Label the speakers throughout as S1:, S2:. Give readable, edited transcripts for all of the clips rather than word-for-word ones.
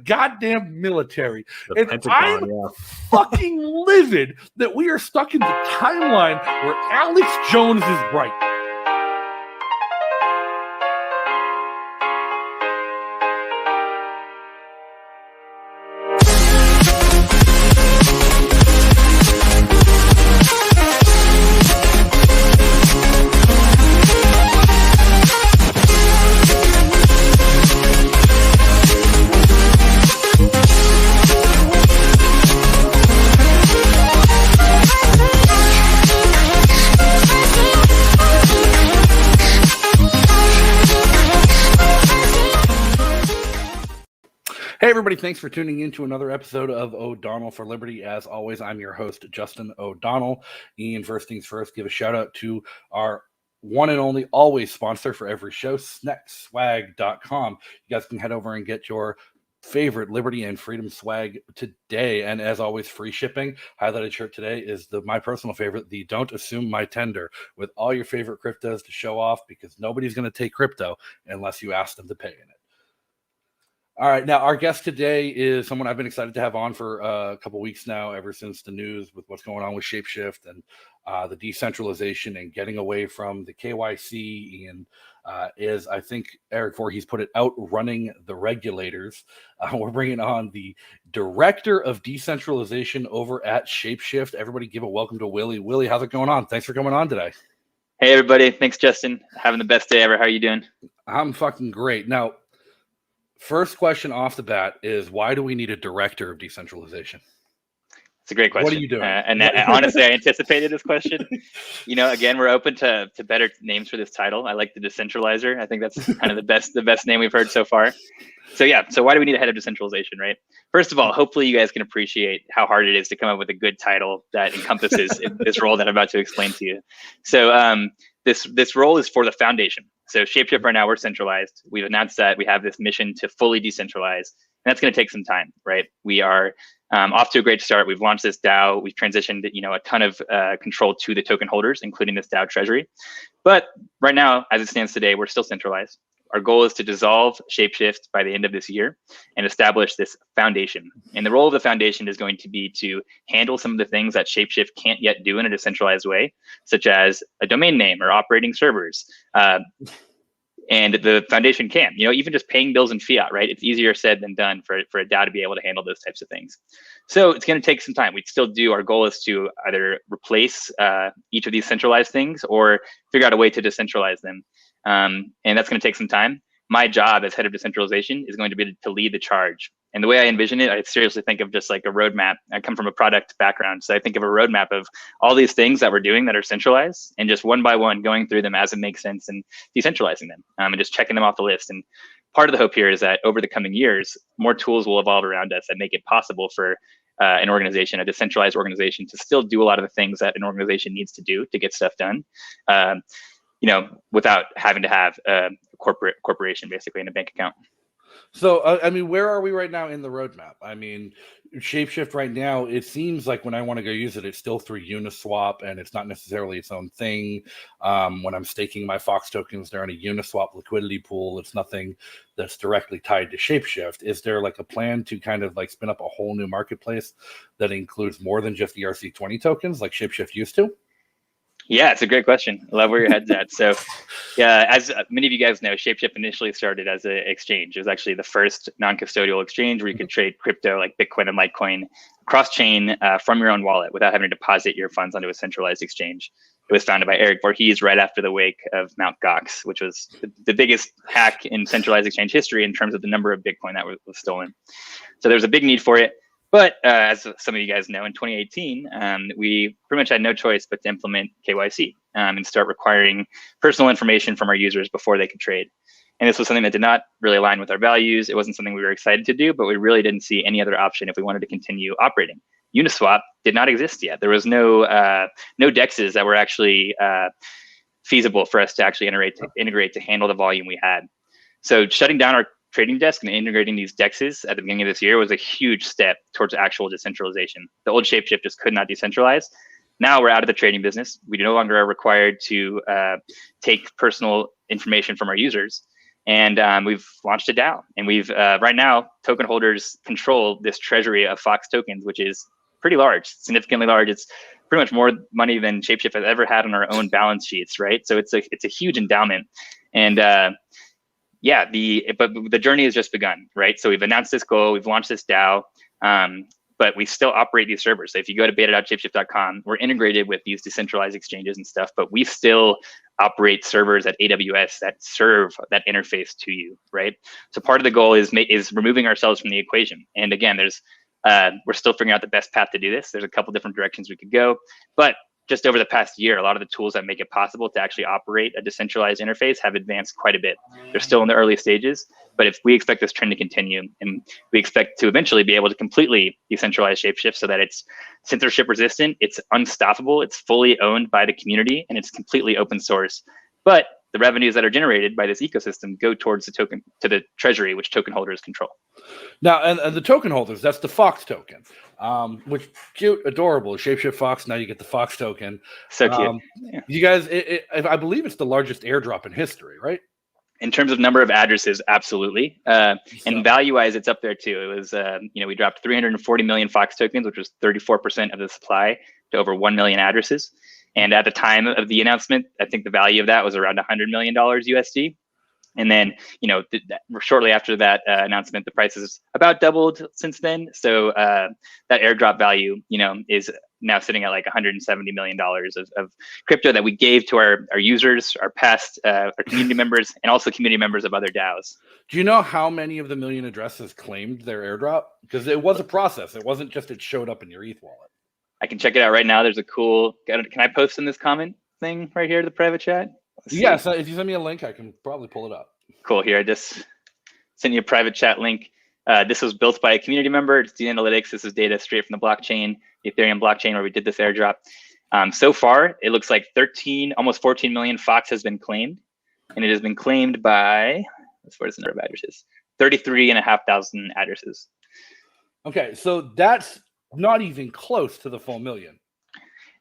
S1: goddamn military.
S2: The
S1: And
S2: Pentagon,
S1: I'm fucking livid that we are stuck in the timeline where Alex Jones is right. Hey, everybody. Thanks for tuning in to another episode of O'Donnell for Liberty. As always, I'm your host, Justin O'Donnell. Ian, first things first, give a shout out to our one and only always sponsor for every show, SneckSwag.com. You guys can head over and get your favorite Liberty and Freedom swag today. And as always, free shipping. Highlighted shirt today is my personal favorite, the Don't Assume My Tender, with all your favorite cryptos to show off, because nobody's going to take crypto unless you ask them to pay in it. All right. Now, our guest today is someone I've been excited to have on for a couple weeks now, ever since the news with what's going on with Shapeshift and the decentralization and getting away from the KYC, and is, I think, Eric Voorhees put it, outrunning the regulators. We're bringing on the Director of Decentralization over at Shapeshift. Everybody give a welcome to Willy. Willy, how's it going on? Thanks for coming on today.
S3: Hey, everybody. Thanks, Justin. Having the best day ever. How are you doing?
S1: I'm fucking great. Now, first question off the bat is, why do we need a Director of Decentralization?
S3: It's a great question.
S1: What are you doing?
S3: And honestly, I anticipated this question. You know, again, we're open to better names for this title. I like the Decentralizer. I think that's kind of the best name we've heard so far. So why do we need a head of decentralization, right? First of all, hopefully you guys can appreciate how hard it is to come up with a good title that encompasses this role that I'm about to explain to you. So this role is for the foundation. So Shapeshift right now, we're centralized. We've announced that we have this mission to fully decentralize, and that's going to take some time, right? We are off to a great start. We've launched this DAO. We've transitioned, a ton of control to the token holders, including this DAO treasury. But right now, as it stands today, we're still centralized. Our goal is to dissolve Shapeshift by the end of this year and establish this foundation. And the role of the foundation is going to be to handle some of the things that Shapeshift can't yet do in a decentralized way, such as a domain name or operating servers. And the foundation can, even just paying bills in fiat, right? It's easier said than done for a DAO to be able to handle those types of things. So it's going to take some time. We'd still do, our goal is to either replace each of these centralized things or figure out a way to decentralize them. And that's going to take some time. My job as head of decentralization is going to be to lead the charge. And the way I envision it, I seriously think of just like a roadmap. I come from a product background, so I think of a roadmap of all these things that we're doing that are centralized, and just one by one going through them as it makes sense and decentralizing them, and just checking them off the list. And part of the hope here is that over the coming years, more tools will evolve around us that make it possible for an organization, a decentralized organization, to still do a lot of the things that an organization needs to do to get stuff done. Without having to have a corporation basically in a bank account.
S1: So, where are we right now in the roadmap? Shapeshift right now, it seems like when I want to go use it, it's still through Uniswap, and it's not necessarily its own thing. When I'm staking my Fox tokens, they're in a Uniswap liquidity pool. It's nothing that's directly tied to Shapeshift. Is there like a plan to kind of like spin up a whole new marketplace that includes more than just ERC20 tokens like Shapeshift used to?
S3: Yeah, it's a great question. I love where your head's at. So, yeah, as many of you guys know, Shapeshift initially started as an exchange. It was actually the first non-custodial exchange where you could trade crypto like Bitcoin and Litecoin cross-chain from your own wallet without having to deposit your funds onto a centralized exchange. It was founded by Eric Voorhees right after the wake of Mt. Gox, which was the biggest hack in centralized exchange history in terms of the number of Bitcoin that was stolen. So there was a big need for it. But as some of you guys know, in 2018, we pretty much had no choice but to implement KYC and start requiring personal information from our users before they could trade. And this was something that did not really align with our values. It wasn't something we were excited to do, but we really didn't see any other option if we wanted to continue operating. Uniswap did not exist yet. There was no DEXs that were actually feasible for us to actually integrate to handle the volume we had. So shutting down our trading desk and integrating these DEXs at the beginning of this year was a huge step towards actual decentralization. The old Shapeshift just could not decentralize. Now we're out of the trading business. We no longer are required to take personal information from our users. And we've launched a DAO, and we've right now token holders control this treasury of Fox tokens, which is pretty large, significantly large. It's pretty much more money than Shapeshift has ever had on our own balance sheets, right? So it's a huge endowment, and yeah, but the journey has just begun, right? So we've announced this goal, we've launched this DAO, but we still operate these servers. So if you go to beta.shapeshift.com, we're integrated with these decentralized exchanges and stuff, but we still operate servers at AWS that serve that interface to you, right? So part of the goal is removing ourselves from the equation. And again, we're still figuring out the best path to do this. There's a couple different directions we could go, but just over the past year, a lot of the tools that make it possible to actually operate a decentralized interface have advanced quite a bit. They're still in the early stages, but if we expect this trend to continue, and we expect to eventually be able to completely decentralize Shapeshift so that it's censorship resistant, it's unstoppable, it's fully owned by the community, and it's completely open source. But the revenues that are generated by this ecosystem go towards to the treasury, which token holders control.
S1: Now, and the token holders, that's the Fox token, which cute, adorable. Shapeshift Fox, now you get the Fox token.
S3: So cute.
S1: Yeah. You guys, I believe it's the largest airdrop in history, right?
S3: In terms of number of addresses, absolutely. And value-wise, it's up there too. It was, we dropped 340 million Fox tokens, which was 34% of the supply, to over 1 million addresses. And at the time of the announcement, I think the value of that was around $100 million USD. And then, shortly after that announcement, the price has about doubled since then. So that airdrop value, is now sitting at like $170 million of crypto that we gave to our users, our past, our community members, and also community members of other DAOs.
S1: Do you know how many of the million addresses claimed their airdrop? Because it was a process. It wasn't just it showed up in your ETH wallet.
S3: I can check it out right now. There's a cool, can I post in this comment thing right here to the private chat?
S1: Yeah, so if you send me a link, I can probably pull it up.
S3: Cool. Here, I just sent you a private chat link. This was built by a community member. It's Analytics. This is data straight from the blockchain, the Ethereum blockchain, where we did this airdrop. So far, it looks like almost 14 million Fox has been claimed, and it has been claimed by, as far as the number of addresses, 33,500 addresses.
S1: Okay, so that's not even close to the full million.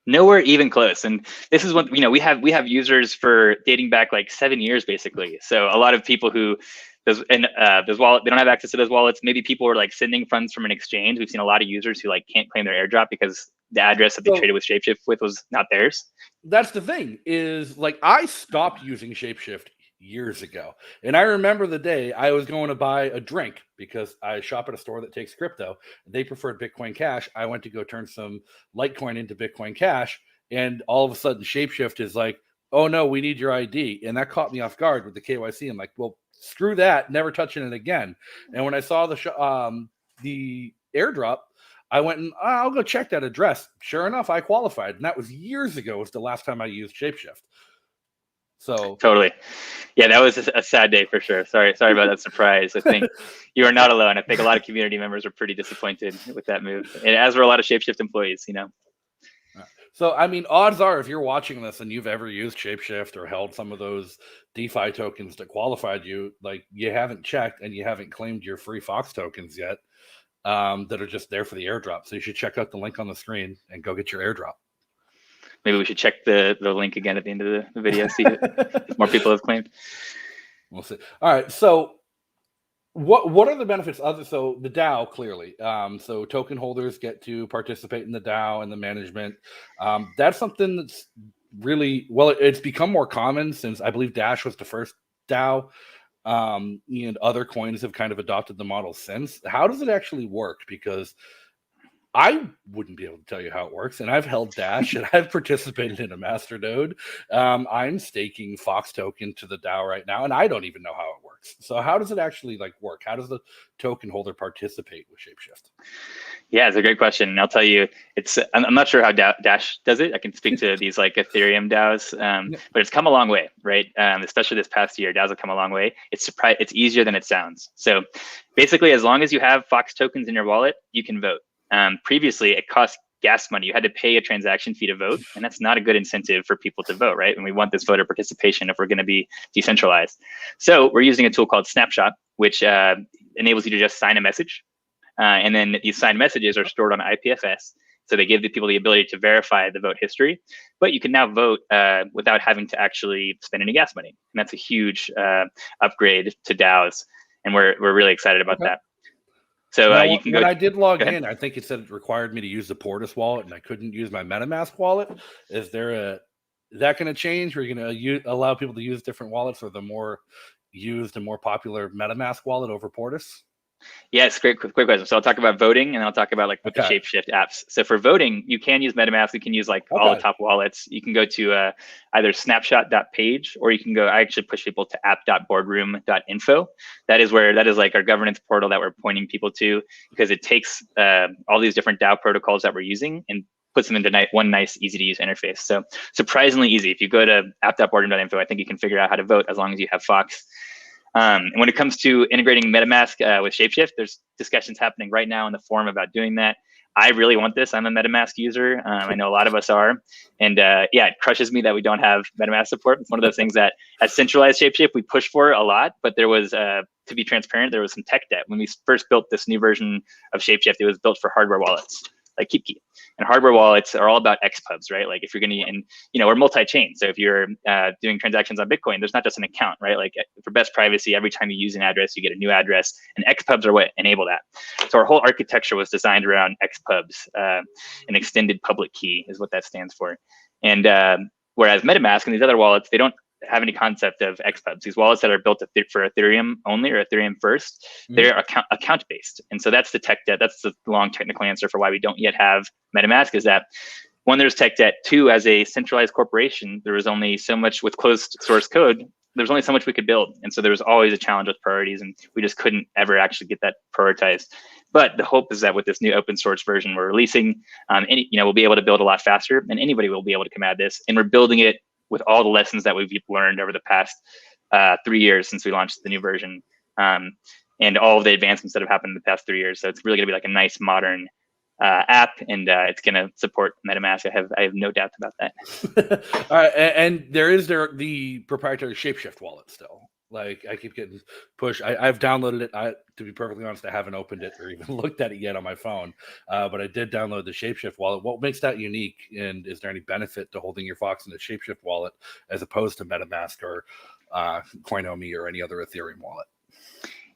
S3: Nowhere even close. And this is what, we have users for dating back like 7 years, basically. So a lot of people who, those wallet, they don't have access to those wallets. Maybe people are like sending funds from an exchange. We've seen a lot of users who like can't claim their airdrop because the address that they traded with Shapeshift with was not theirs.
S1: That's the thing, is like I stopped using Shapeshift years ago. And I remember the day I was going to buy a drink because I shop at a store that takes crypto. They preferred Bitcoin Cash. I went to go turn some Litecoin into Bitcoin Cash. And all of a sudden Shapeshift is like, oh no, we need your ID. And that caught me off guard with the KYC. I'm like, well, screw that, never touching it again. And when I saw the airdrop, I went and I'll go check that address. Sure enough, I qualified. And that was years ago. Was the last time I used Shapeshift. So
S3: totally. Yeah, that was a sad day for sure. Sorry about that surprise. I think you are not alone. I think a lot of community members are pretty disappointed with that move, and as were a lot of Shapeshift employees,
S1: So, I mean, odds are if you're watching this and you've ever used Shapeshift or held some of those DeFi tokens that qualified you, like you haven't checked and you haven't claimed your free Fox tokens yet that are just there for the airdrop. So you should check out the link on the screen and go get your airdrop.
S3: Maybe we should check the link again at the end of the video, see if more people have claimed.
S1: We'll see. All right. So what are the benefits of so the DAO clearly? So token holders get to participate in the DAO and the management. That's something that's really, well, it's become more common since I believe Dash was the first DAO. And other coins have kind of adopted the model since. How does it actually work? Because I wouldn't be able to tell you how it works, and I've held Dash and I've participated in a masternode. I'm staking Fox token to the DAO right now, and I don't even know how it works. So how does it actually work? How does the token holder participate with Shapeshift? Yeah,
S3: it's a great question. And I'll tell you, I'm not sure how Dash does it. I can speak to these Ethereum DAOs, but it's come a long way, right? Especially this past year, DAOs have come a long way. It's easier than it sounds. So basically, as long as you have Fox tokens in your wallet, you can vote. Previously, it cost gas money. You had to pay a transaction fee to vote, and that's not a good incentive for people to vote, right? And we want this voter participation if we're going to be decentralized. So we're using a tool called Snapshot, which enables you to just sign a message. And then these signed messages are stored on IPFS, So they give the people the ability to verify the vote history, but you can now vote without having to actually spend any gas money. And that's a huge upgrade to DAOs. And we're really excited about that. So
S1: now,
S3: you can
S1: when
S3: go.
S1: I did log in, I think it said it required me to use the Portis wallet, and I couldn't use my MetaMask wallet. Is that going to change? Or are you going to allow people to use different wallets, or the more used and more popular MetaMask wallet over Portis?
S3: Yes, quick question. So I'll talk about voting, and I'll talk about the Shapeshift apps. So for voting, you can use MetaMask. You can use all the top wallets. You can go to either snapshot.page, or you can go. I actually push people to app.boardroom.info. That is our governance portal that we're pointing people to, because it takes all these different DAO protocols that we're using and puts them into one nice, easy to use interface. So surprisingly easy. If you go to app.boardroom.info, I think you can figure out how to vote as long as you have Fox. And when it comes to integrating MetaMask with Shapeshift, there's discussions happening right now in the forum about doing that. I really want this. I'm a MetaMask user. I know a lot of us are. And it crushes me that we don't have MetaMask support. It's one of those things that as centralized Shapeshift, we push for a lot, but there was, to be transparent, there was some tech debt. When we first built this new version of Shapeshift, it was built for hardware wallets, like KeepKey. And hardware wallets are all about XPubs, right? Like if you're going to, we're multi-chain. So if you're doing transactions on Bitcoin, there's not just an account, right? Like for best privacy, every time you use an address, you get a new address, and XPubs are what enable that. So our whole architecture was designed around XPubs. An extended public key is what that stands for. And whereas MetaMask and these other wallets, they don't have any concept of XPubs. These wallets that are built for Ethereum only or Ethereum first, they're account based. And so that's the tech debt. That's the long technical answer for why we don't yet have MetaMask, is that one, there's tech debt. Two, as a centralized corporation, there was only so much with closed source code. There's only so much we could build. And so there was always a challenge with priorities, and we just couldn't ever actually get that prioritized. But the hope is that with this new open source version we're releasing, we'll be able to build a lot faster, and anybody will be able to come at this. And we're building it with all the lessons that we've learned over the past 3 years since we launched the new version, and all of the advancements that have happened in the past 3 years. So it's really going to be like a nice modern app, and it's going to support MetaMask. I have no doubt about that.
S1: All right, and there is the proprietary Shapeshift wallet still. Like I keep getting pushed. I've downloaded it. To be perfectly honest, I haven't opened it or even looked at it yet on my phone. But I did download the Shapeshift wallet. What makes that unique? And is there any benefit to holding your Fox in the Shapeshift wallet as opposed to MetaMask or Coinomi or any other Ethereum wallet?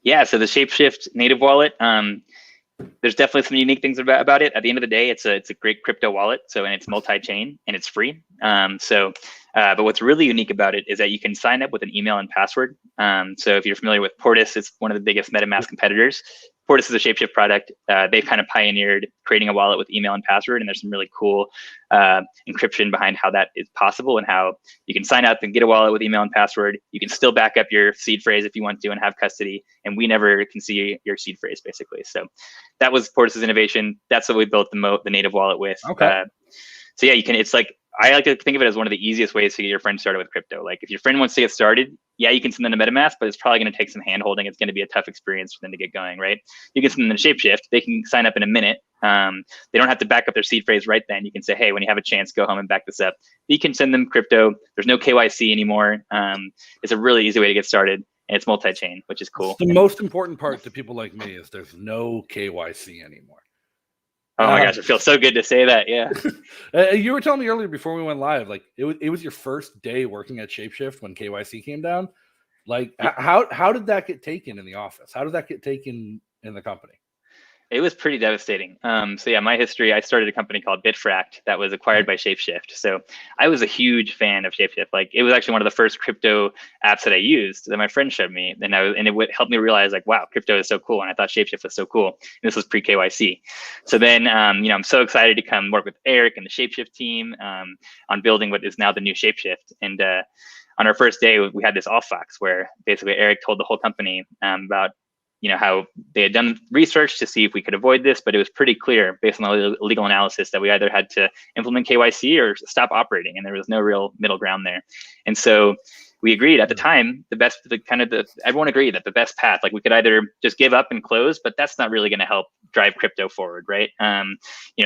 S3: Yeah, so the Shapeshift native wallet, there's definitely some unique things about it. At the end of the day, it's a great crypto wallet. So, and it's multi-chain and it's free. But what's really unique about it is that you can sign up with an email and password. So if you're familiar with Portis, it's one of the biggest MetaMask competitors. Portis is a Shapeshift product. They've kind of pioneered creating a wallet with email and password, and there's some really cool encryption behind how that is possible and how you can sign up and get a wallet with email and password. You can still back up your seed phrase if you want to and have custody, and we never can see your seed phrase, basically. So that was Portis's innovation. That's what we built the native wallet with.
S1: Okay.
S3: So yeah, you can. It's like, I like to think of it as one of the easiest ways to get your friend started with crypto. Like if your friend wants to get started, yeah, you can send them to MetaMask, but it's probably going to take some hand holding. It's going to be a tough experience for them to get going, right? You can send them to Shapeshift. They can sign up in a minute. They don't have to back up their seed phrase right then. You can say, hey, when you have a chance, go home and back this up. You can send them crypto. There's no KYC anymore. It's a really easy way to get started. And it's multi-chain, which is cool.
S1: The most important part to people like me is there's no KYC anymore.
S3: Oh my gosh, it feels so good to say that. Yeah.
S1: You were telling me earlier before we went live, like it was your first day working at Shapeshift when KYC came down. Like how did that get taken in the office? How did that get taken in the company?
S3: It was pretty devastating. So yeah, my history, I started a company called Bitfract that was acquired by Shapeshift. So I was a huge fan of Shapeshift. Like it was actually one of the first crypto apps that I used that my friend showed me. And it would help me realize like, wow, crypto is so cool. And I thought Shapeshift was so cool. And this was pre-KYC. So then, I'm so excited to come work with Eric and the Shapeshift team on building what is now the new Shapeshift. And on our first day, we had this off fox where basically Eric told the whole company about how they had done research to see if we could avoid this, but it was pretty clear based on the legal analysis that we either had to implement KYC or stop operating, and there was no real middle ground there. And so we agreed at the time, everyone agreed that the best path, like we could either just give up and close, but that's not really going to help drive crypto forward, right?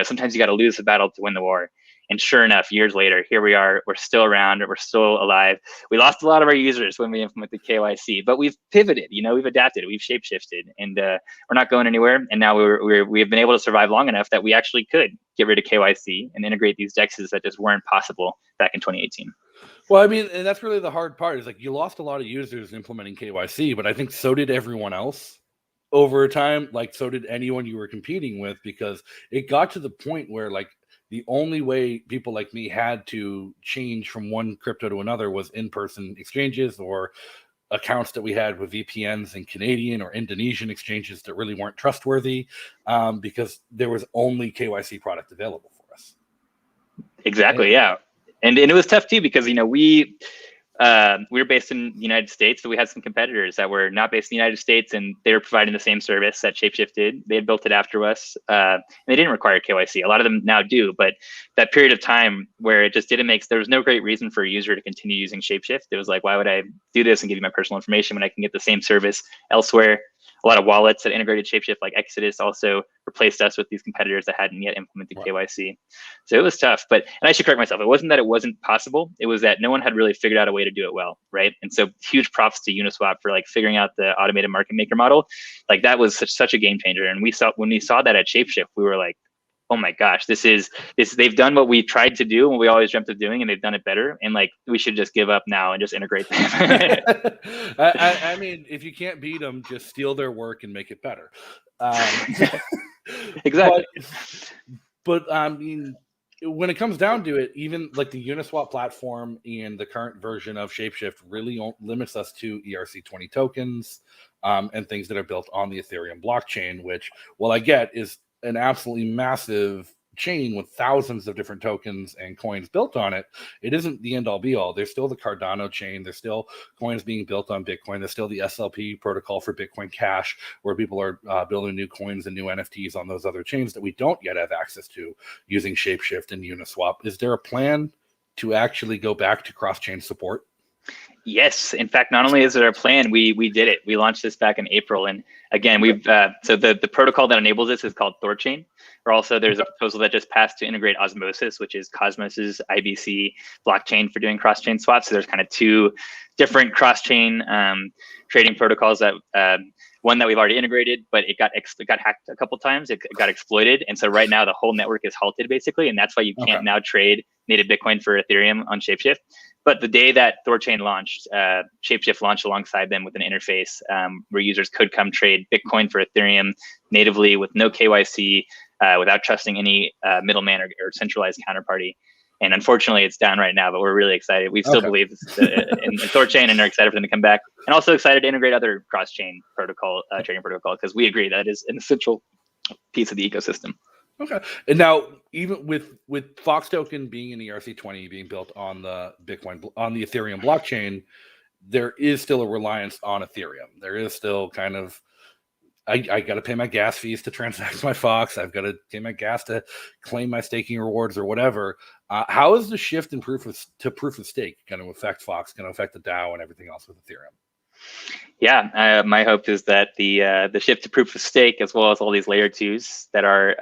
S3: Sometimes you got to lose the battle to win the war. And sure enough, years later, here we are. We're still around. We're still alive. We lost a lot of our users when we implemented KYC, but we've pivoted. We've adapted. We've shapeshifted, and we're not going anywhere. And now we have been able to survive long enough that we actually could get rid of KYC and integrate these DEXs that just weren't possible back in 2018.
S1: Well, I mean, and that's really the hard part is like you lost a lot of users implementing KYC, but I think so did everyone else over time. Like, so did anyone you were competing with, because it got to the point where like the only way people like me had to change from one crypto to another was in-person exchanges or accounts that we had with VPNs in Canadian or Indonesian exchanges that really weren't trustworthy, because there was only KYC product available for us.
S3: Exactly. Yeah. And it was tough too, because, we were based in the United States, but we had some competitors that were not based in the United States, and they were providing the same service that Shapeshift did. They had built it after us, and they didn't require KYC. A lot of them now do, but that period of time where it just didn't there was no great reason for a user to continue using Shapeshift. It was like, why would I do this and give you my personal information when I can get the same service elsewhere? A lot of wallets that integrated Shapeshift, like Exodus, also replaced us with these competitors that hadn't yet implemented KYC. So it was tough. And I should correct myself. It wasn't that it wasn't possible. It was that no one had really figured out a way to do it well, right? And so huge props to Uniswap for like figuring out the automated market maker model. Like that was such a game changer. And when we saw that at Shapeshift, we were like, oh my gosh, they've done what we tried to do and we always dreamt of doing, and they've done it better. And like, we should just give up now and just integrate them.
S1: I mean, if you can't beat them, just steal their work and make it better.
S3: Exactly.
S1: But I mean, when it comes down to it, even like the Uniswap platform and the current version of Shapeshift really limits us to ERC20 tokens, and things that are built on the Ethereum blockchain, which, well, I get is an absolutely massive chain with thousands of different tokens and coins built on it. It isn't the end all be all. There's still the Cardano chain. There's still coins being built on Bitcoin. There's still the SLP protocol for Bitcoin Cash, where people are building new coins and new NFTs on those other chains that we don't yet have access to using Shapeshift and Uniswap. Is there a plan to actually go back to cross-chain support?
S3: Yes. In fact, not only is it our plan, we did it. We launched this back in April. And again, so the protocol that enables this is called Thorchain. Or also there's a proposal that just passed to integrate Osmosis, which is Cosmos's IBC blockchain for doing cross-chain swaps. So there's kind of two different cross-chain trading protocols that one that we've already integrated, but it got hacked a couple times. It got exploited. And so right now the whole network is halted basically. And that's why you can't now trade native Bitcoin for Ethereum on Shapeshift. But the day that Thorchain launched, Shapeshift launched alongside them with an interface where users could come trade Bitcoin for Ethereum natively with no KYC, without trusting any middleman or centralized counterparty. And unfortunately, it's down right now, but we're really excited. We still believe in Thorchain and are excited for them to come back. And also excited to integrate other cross-chain protocol, trading protocol, because we agree that is an essential piece of the ecosystem.
S1: Okay. And now, even with Fox token being an ERC20 being built on the Ethereum blockchain, there is still a reliance on Ethereum. There is still kind of, I got to pay my gas fees to transact my Fox. I've got to pay my gas to claim my staking rewards or whatever. How is the shift in proof of stake going to affect Fox? Going to affect the DAO and everything else with Ethereum?
S3: Yeah, my hope is that the shift to proof of stake, as well as all these layer twos that are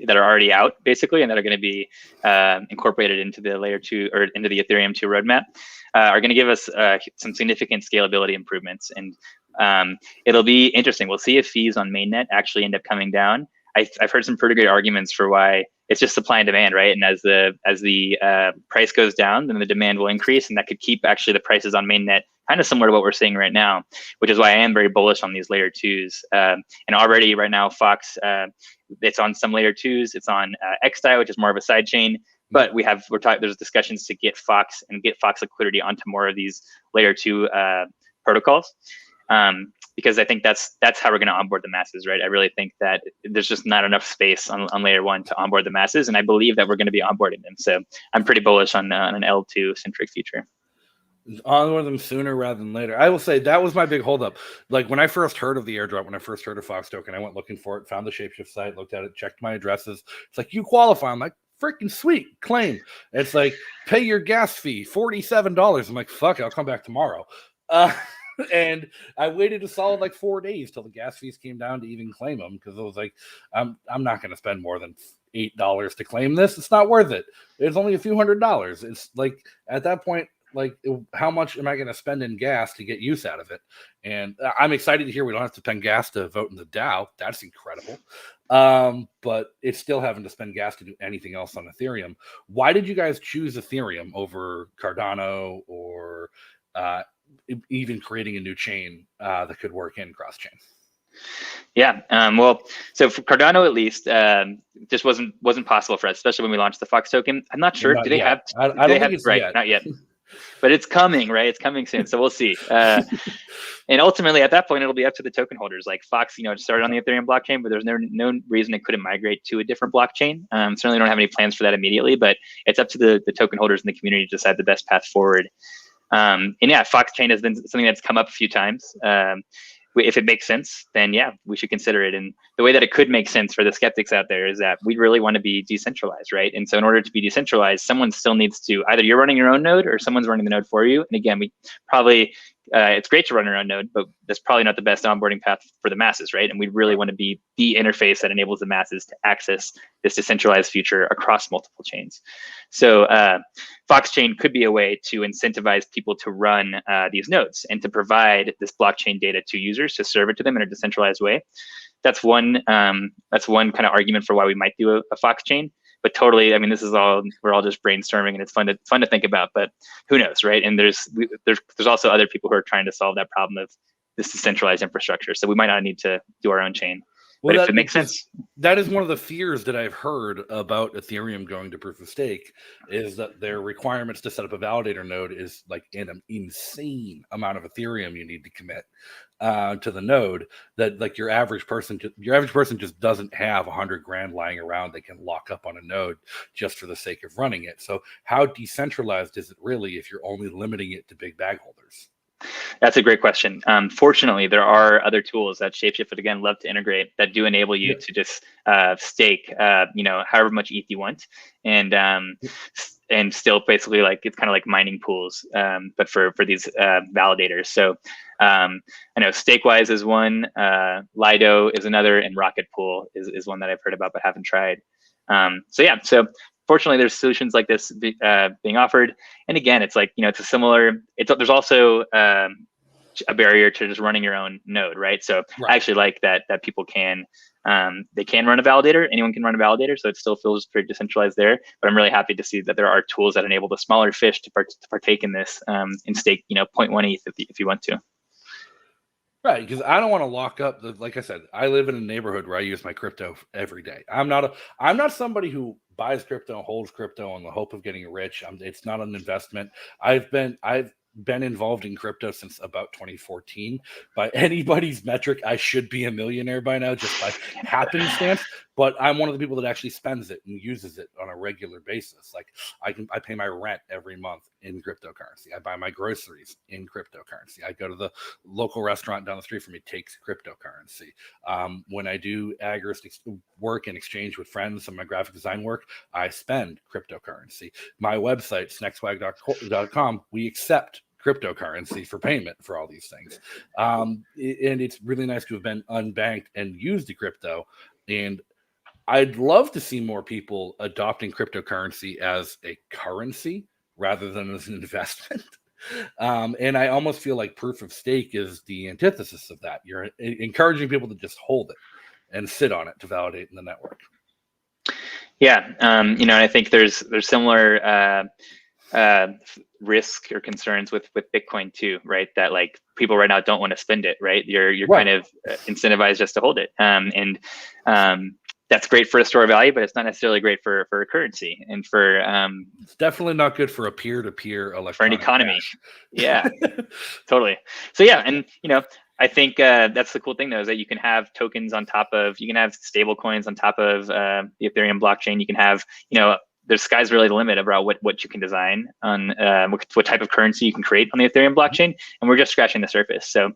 S3: already out, basically, and that are going to be incorporated into the layer 2 or into the Ethereum 2 roadmap, are going to give us some significant scalability improvements. And it'll be interesting. We'll see if fees on mainnet actually end up coming down. I've heard some pretty good arguments for why it's just supply and demand, right? And as the price goes down, then the demand will increase, and that could keep actually the prices on mainnet kind of similar to what we're seeing right now, which is why I am very bullish on these layer 2s. And already right now, Fox, it's on some layer 2s. It's on XDAI, which is more of a side chain. But there's discussions to get Fox liquidity onto more of these layer 2 protocols. Because I think that's how we're going to onboard the masses, right? I really think that there's just not enough space on layer 1 to onboard the masses, and I believe that we're going to be onboarding them. So I'm pretty bullish on an L2 centric future.
S1: Onboard them sooner rather than later. I will say that was my big holdup. Like when I first heard of the airdrop, when I first heard of Fox token, I went looking for it, found the Shapeshift site, looked at it, checked my addresses. It's like, you qualify. I'm like, freaking sweet, claim. It's like, pay your gas fee, $47. I'm like, fuck it, I'll come back tomorrow. And I waited a solid like 4 days till the gas fees came down to even claim them, because I was like, I'm not going to spend more than $8 to claim this. It's not worth it. It's only a few $100s. It's like at that point, like how much am I going to spend in gas to get use out of it? And I'm excited to hear we don't have to spend gas to vote in the DAO. That's incredible. But it's still having to spend gas to do anything else on Ethereum. Why did you guys choose Ethereum over Cardano or even creating a new chain that could work in cross-chain?
S3: Yeah, well, so for Cardano at least, just wasn't possible for us, especially when we launched the Fox token. I'm not sure.
S1: Not
S3: do they
S1: yet.
S3: have?
S1: I
S3: Do
S1: don't
S3: they
S1: think
S3: have?
S1: it's
S3: Right,
S1: yet.
S3: not yet. But it's coming, right? It's coming soon, so we'll see. And ultimately, at that point, it'll be up to the token holders. Like Fox, it started on the Ethereum blockchain, but there's no reason it couldn't migrate to a different blockchain. Certainly don't have any plans for that immediately, but it's up to the token holders in the community to decide the best path forward. And yeah, Fox Chain has been something that's come up a few times. If it makes sense, then yeah, we should consider it. And the way that it could make sense for the skeptics out there is that we really want to be decentralized, right? And so in order to be decentralized, someone still needs to, either you're running your own node or someone's running the node for you. And again, we probably, it's great to run our own node, but that's probably not the best onboarding path for the masses, right? And we really want to be the interface that enables the masses to access this decentralized future across multiple chains. So Fox Chain could be a way to incentivize people to run these nodes and to provide this blockchain data to users to serve it to them in a decentralized way. That's one kind of argument for why we might do a Fox Chain. But totally, I mean, we're all just brainstorming, and it's fun to think about. But who knows, right? And there's also other people who are trying to solve that problem of this decentralized infrastructure. So we might not need to do our own chain. Well, but if it makes sense.
S1: That is one of the fears that I've heard about Ethereum going to proof of stake, is that their requirements to set up a validator node is like an insane amount of Ethereum you need to commit to the node, that like your average person just doesn't have $100,000 lying around they can lock up on a node just for the sake of running it. So how decentralized is it really if you're only limiting it to big bag holders?
S3: That's a great question. Fortunately, there are other tools that Shapeshift would again love to integrate that do enable you to just stake, however much ETH you want, and still basically like it's kind of like mining pools, but for these validators. So I know Stakewise is one, Lido is another, and Rocket Pool is one that I've heard about but haven't tried. So fortunately, there's solutions like this being offered. And again, it's like, it's a similar, there's also a barrier to just running your own node, right? So I actually like that people can, they can run a validator. Anyone can run a validator. So it still feels pretty decentralized there. But I'm really happy to see that there are tools that enable the smaller fish to partake in this and stake, 0.1 ETH if you want to.
S1: Right, because I don't want to lock up like I said, I live in a neighborhood where I use my crypto every day. I'm not somebody who buys crypto and holds crypto in the hope of getting rich. It's not an investment. I've been involved in crypto since about 2014. By anybody's metric, I should be a millionaire by now, just by happenstance. But I'm one of the people that actually spends it and uses it on a regular basis. Like I pay my rent every month in cryptocurrency. I buy my groceries in cryptocurrency. I go to the local restaurant down the street from me, takes cryptocurrency. When I do agorist work and exchange with friends on my graphic design work, I spend cryptocurrency. My website, snackswag.com, we accept cryptocurrency for payment for all these things. And it's really nice to have been unbanked and used the crypto. And I'd love to see more people adopting cryptocurrency as a currency rather than as an investment. And I almost feel like proof of stake is the antithesis of that. You're encouraging people to just hold it and sit on it to validate in the network.
S3: Yeah, and I think there's similar risk or concerns with Bitcoin too, right? That like people right now don't want to spend it, right? You're kind of incentivized just to hold it, and that's great for a store of value, but it's not necessarily great for a currency and for
S1: it's definitely not good for a peer-to-peer electronic
S3: for an economy.
S1: cash.
S3: Yeah, totally. So yeah, and I think that's the cool thing though, is that you can have tokens on top of, you can have stable coins on top of the Ethereum blockchain. You can have, the sky's really the limit about what you can design on what type of currency you can create on the Ethereum blockchain, and we're just scratching the surface. So,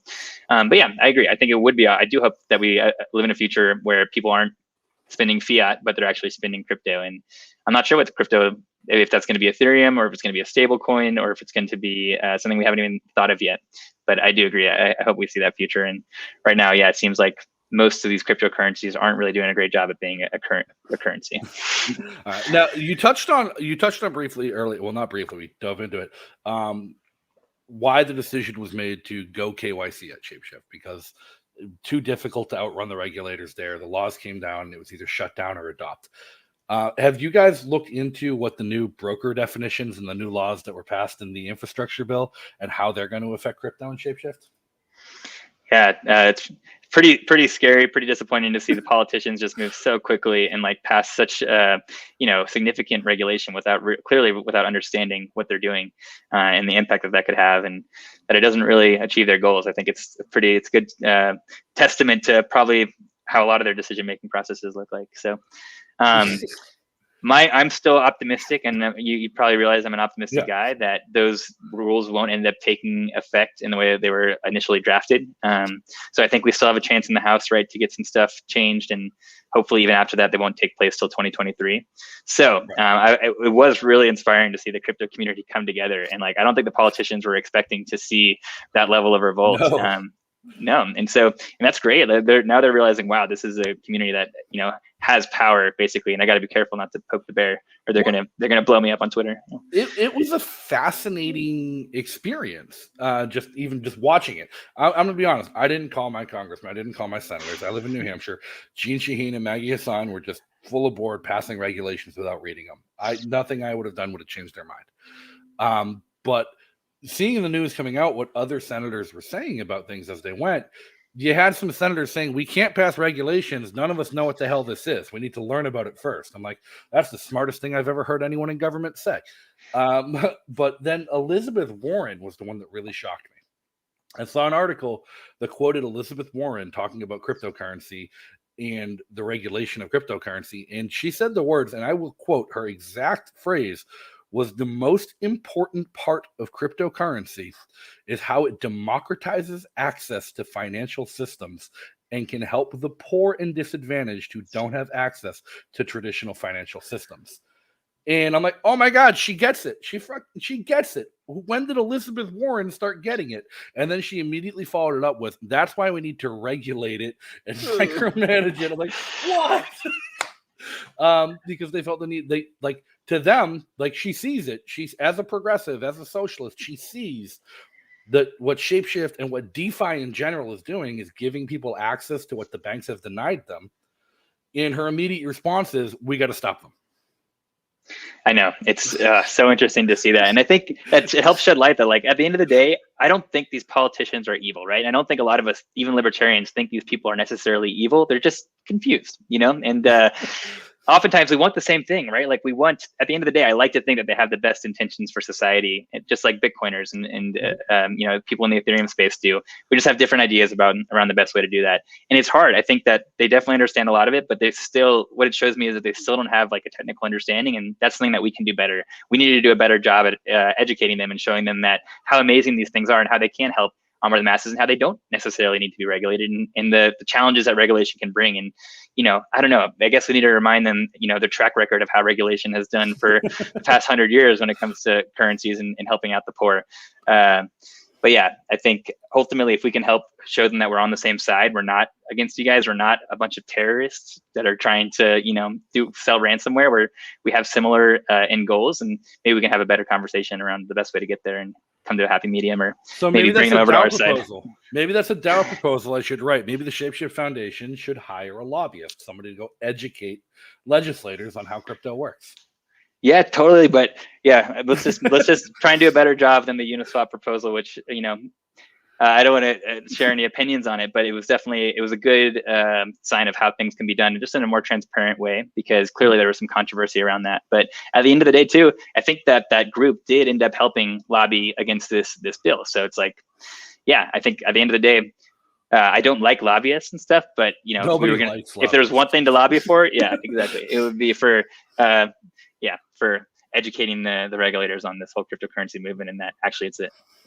S3: but yeah, I agree. I think it would be. I do hope that we live in a future where people aren't spending fiat, but they're actually spending crypto. And I'm not sure what the crypto, if that's going to be Ethereum or if it's going to be a stable coin or if it's going to be something we haven't even thought of yet. But I do agree. I hope we see that future. And right now, yeah, it seems like most of these cryptocurrencies aren't really doing a great job at being a currency.
S1: Now you touched on briefly earlier. Well, not briefly. We dove into it. Why the decision was made to go KYC at Shapeshift, because too difficult to outrun the regulators there. The laws came down. It was either shut down or adopt. Have you guys looked into what the new broker definitions and the new laws that were passed in the infrastructure bill and how they're going to affect crypto and Shapeshift?
S3: Yeah, it's pretty scary, pretty disappointing to see the politicians just move so quickly and like pass such significant regulation without understanding what they're doing and the impact that could have, and that it doesn't really achieve their goals. I think it's good testament to probably how a lot of their decision making processes look like. So I'm still optimistic, and you probably realize I'm an optimistic guy, that those rules won't end up taking effect in the way that they were initially drafted. So I think we still have a chance in the House, right, to get some stuff changed, and hopefully even after that, they won't take place till 2023. So it was really inspiring to see the crypto community come together, and like I don't think the politicians were expecting to see that level of revolt. No. And that's great. They're realizing, wow, this is a community that, has power basically. And I got to be careful not to poke the bear, or they're going to blow me up on Twitter.
S1: It was a fascinating experience. Just watching it. I'm going to be honest. I didn't call my congressman. I didn't call my senators. I live in New Hampshire. Gene Shaheen and Maggie Hassan were just full aboard passing regulations without reading them. Nothing I would have done would have changed their mind. But seeing in the news coming out what other senators were saying about things as they went, you had some senators saying, we can't pass regulations. None of us know what the hell this is. We need to learn about it first. I'm like, that's the smartest thing I've ever heard anyone in government say. But then Elizabeth Warren was the one that really shocked me. I saw an article that quoted Elizabeth Warren talking about cryptocurrency and the regulation of cryptocurrency. And she said the words, and I will quote her exact phrase, was the most important part of cryptocurrency is how it democratizes access to financial systems and can help the poor and disadvantaged who don't have access to traditional financial systems. And I'm like, oh my God, she gets it. She gets it. When did Elizabeth Warren start getting it? And then she immediately followed it up with, that's why we need to regulate it and micromanage it. I'm like, what? Because they felt the need, to them, she sees it. She's, as a progressive, as a socialist, she sees that what Shapeshift and what DeFi in general is doing is giving people access to what the banks have denied them. And her immediate response is, we got to stop them.
S3: I know, it's so interesting to see that. And I think that it helps shed light that, at the end of the day, I don't think these politicians are evil, right? I don't think a lot of us, even libertarians, think these people are necessarily evil. They're just confused, and oftentimes we want the same thing, right? We want, at the end of the day, I like to think that they have the best intentions for society, just like Bitcoiners and people in the Ethereum space do. We just have different ideas around the best way to do that. And it's hard. I think that they definitely understand a lot of it, but what it shows me is that they still don't have a technical understanding. And that's something that we can do better. We need to do a better job at educating them and showing them that how amazing these things are and how they can help the masses and how they don't necessarily need to be regulated and the challenges that regulation can bring. And, I don't know, I guess we need to remind them, the track record of how regulation has done for the past 100 years when it comes to currencies and helping out the poor. But yeah, I think ultimately, if we can help show them that we're on the same side, we're not against you guys, we're not a bunch of terrorists that are trying to, sell ransomware, where we have similar end goals, and maybe we can have a better conversation around the best way to get there and come to a happy medium, or maybe bring them over to our side.
S1: Maybe that's a DAO proposal I should write. Maybe the Shapeshift Foundation should hire a lobbyist, somebody to go educate legislators on how crypto works.
S3: Yeah, totally. But yeah, let's just try and do a better job than the Uniswap proposal, which, I don't want to share any opinions on it, but it was a good sign of how things can be done just in a more transparent way, because clearly there was some controversy around that. But at the end of the day, too, I think that group did end up helping lobby against this bill. So it's yeah, I think at the end of the day, I don't like lobbyists and stuff, but if there was one thing to lobby for, yeah, exactly, it would be for educating the regulators on this whole cryptocurrency movement, and that actually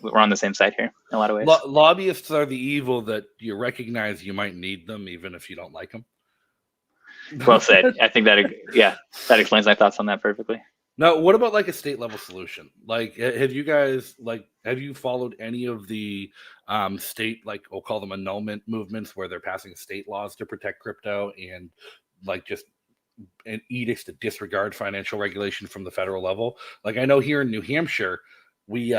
S3: we're on the same side here in a lot of ways.
S1: Lobbyists are the evil that you recognize you might need them even if you don't like them.
S3: Well said. I think that explains my thoughts on that perfectly.
S1: Now, what about like a state level solution? Like, have you guys have you followed any of the state, like we'll call them annulment movements, where they're passing state laws to protect crypto and like just an edicts to disregard financial regulation from the federal level? Like, I know here in New Hampshire, we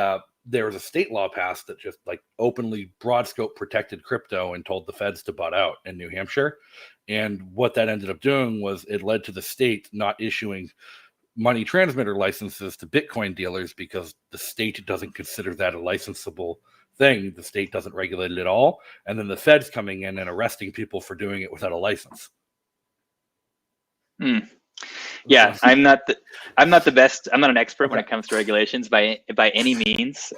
S1: there was a state law passed that just like openly broad scope protected crypto and told the feds to butt out in New Hampshire. And what that ended up doing was it led to the state not issuing money transmitter licenses to Bitcoin dealers because the state doesn't consider that a licensable thing. The state doesn't regulate it at all. And then the feds coming in and arresting people for doing it without a license.
S3: Yeah, I'm not the best. I'm not an expert when it comes to regulations by any means.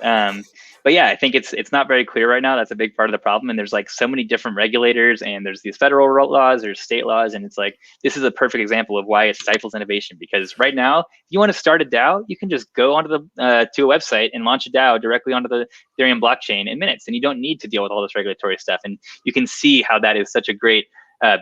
S3: But yeah, I think it's not very clear right now. That's a big part of the problem. And there's like so many different regulators, and there's these federal laws, there's state laws, and it's like this is a perfect example of why it stifles innovation. Because right now, if you want to start a DAO, you can just go onto the to a website and launch a DAO directly onto the Ethereum blockchain in minutes, and you don't need to deal with all this regulatory stuff. And you can see how that is such a great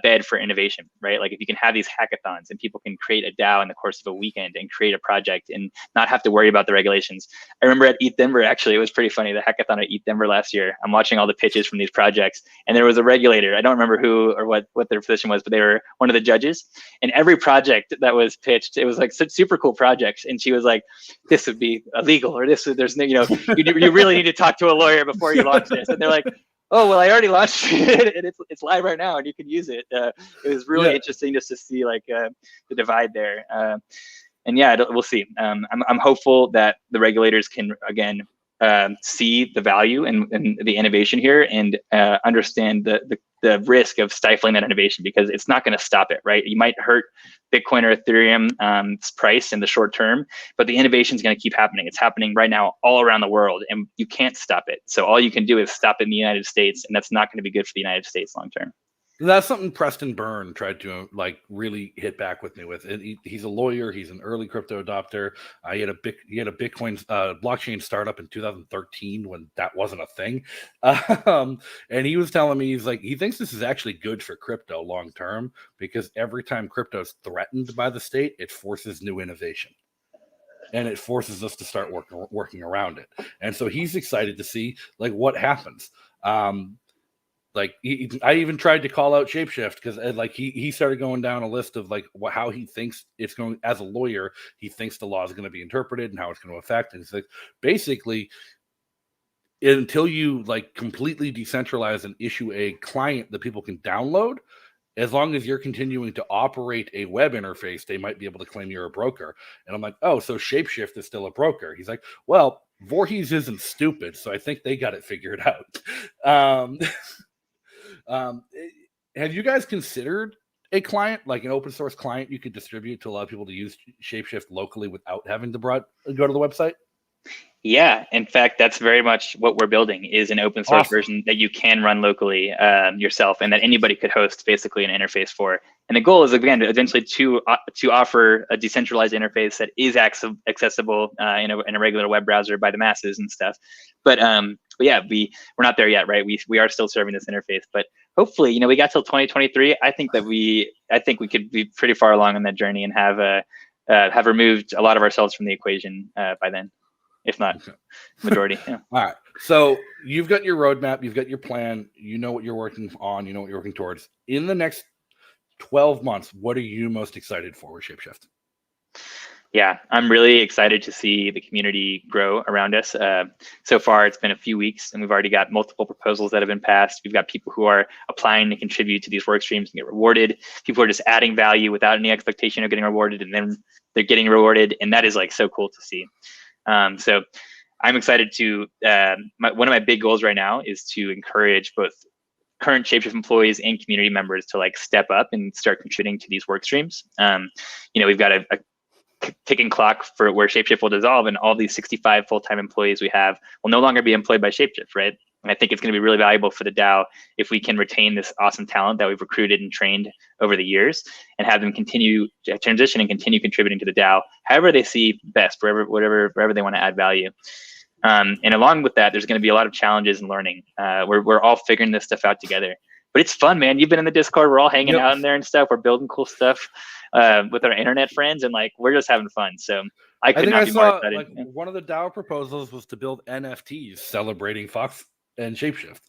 S3: bed for innovation, right? Like if you can have these hackathons and people can create a DAO in the course of a weekend and create a project and not have to worry about the regulations. I remember at ETH Denver, actually, it was pretty funny, the hackathon at ETH Denver last year. I'm watching all the pitches from these projects, and there was a regulator. I don't remember who or what their position was, but they were one of the judges. And every project that was pitched, it was like such super cool projects. And she was like, this would be illegal, or there's no, you really need to talk to a lawyer before you launch this. And they're like, oh, well, I already launched it and it's live right now and you can use it. It was really interesting just to see like the divide there. And yeah, we'll see. I'm hopeful that the regulators can, again, see the value and the innovation here and understand the risk of stifling that innovation, because it's not going to stop it, right? You might hurt Bitcoin or Ethereum's price in the short term, but the innovation is going to keep happening. It's happening right now all around the world, and you can't stop it. So all you can do is stop it in the United States, and that's not going to be good for the United States long term.
S1: That's something Preston Byrne tried to like really hit back with me with. He's a lawyer. He's an early crypto adopter. He had a Bitcoin blockchain startup in 2013 when that wasn't a thing. And he was telling me, he's like, he thinks this is actually good for crypto long term, because every time crypto is threatened by the state, it forces new innovation. And it forces us to start working around it. And so he's excited to see like what happens. Like I even tried to call out Shapeshift because like he started going down a list of like how he thinks it's going. As a lawyer, he thinks the law is going to be interpreted and how it's going to affect. And it's like basically, until you like completely decentralize and issue a client that people can download, as long as you're continuing to operate a web interface, they might be able to claim you're a broker. And I'm like, oh, so Shapeshift is still a broker. He's like, well, Voorhees isn't stupid, so I think they got it figured out. Have you guys considered a client, like an open source client you could distribute to allow people to use Shapeshift locally without having to go to the website?
S3: Yeah, in fact, that's very much what we're building, is an open source version that you can run locally yourself, and that anybody could host basically an interface for. And the goal is, again, eventually to offer a decentralized interface that is accessible in a regular web browser by the masses and stuff. But yeah, we're not there yet, right? We are still serving this interface, but hopefully, we got till 2023. I think we could be pretty far along on that journey and have removed a lot of ourselves from the equation by then, if not majority. Yeah.
S1: All right. So you've got your roadmap, you've got your plan, you know what you're working on, you know what you're working towards. In the next 12 months, what are you most excited for with Shapeshift?
S3: Yeah, I'm really excited to see the community grow around us. So far, it's been a few weeks, and we've already got multiple proposals that have been passed. We've got people who are applying to contribute to these work streams and get rewarded. People are just adding value without any expectation of getting rewarded, and then they're getting rewarded, and that is like so cool to see. So I'm excited to, one of my big goals right now is to encourage both current Shapeshift employees and community members to like step up and start contributing to these work streams. We've got a ticking clock for where Shapeshift will dissolve, and all these 65 full-time employees we have will no longer be employed by Shapeshift, right? And I think it's going to be really valuable for the DAO if we can retain this awesome talent that we've recruited and trained over the years, and have them continue to transition and continue contributing to the DAO however they see best, wherever they want to add value. And along with that, there's going to be a lot of challenges and learning. We're all figuring this stuff out together. But it's fun, man. You've been in the Discord. We're all hanging out in there and stuff. We're building cool stuff with our internet friends, and like we're just having fun. So I could
S1: think
S3: not
S1: I
S3: be more
S1: saw
S3: excited.
S1: like one of the DAO proposals was to build NFTs celebrating Fox and Shapeshift.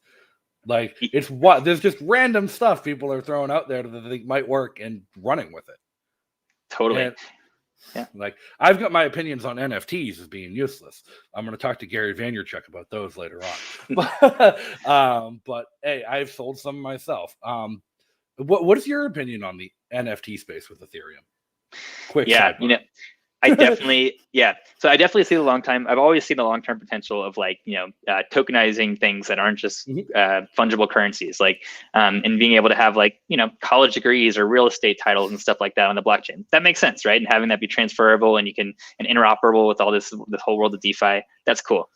S1: Like it's what there's just random stuff people are throwing out there that they think might work and running with it.
S3: Totally.
S1: And, like I've got my opinions on NFTs as being useless. I'm going to talk to Gary Vaynerchuk about those later on. But hey, I've sold some myself. What is your opinion on the NFT space with Ethereum? Quick sidebar.
S3: I definitely, So I definitely see I've always seen the long-term potential of like, tokenizing things that aren't just fungible currencies, like, and being able to have like, college degrees or real estate titles and stuff like that on the blockchain. That makes sense, right? And having that be transferable and and interoperable with all this whole world of DeFi, that's cool.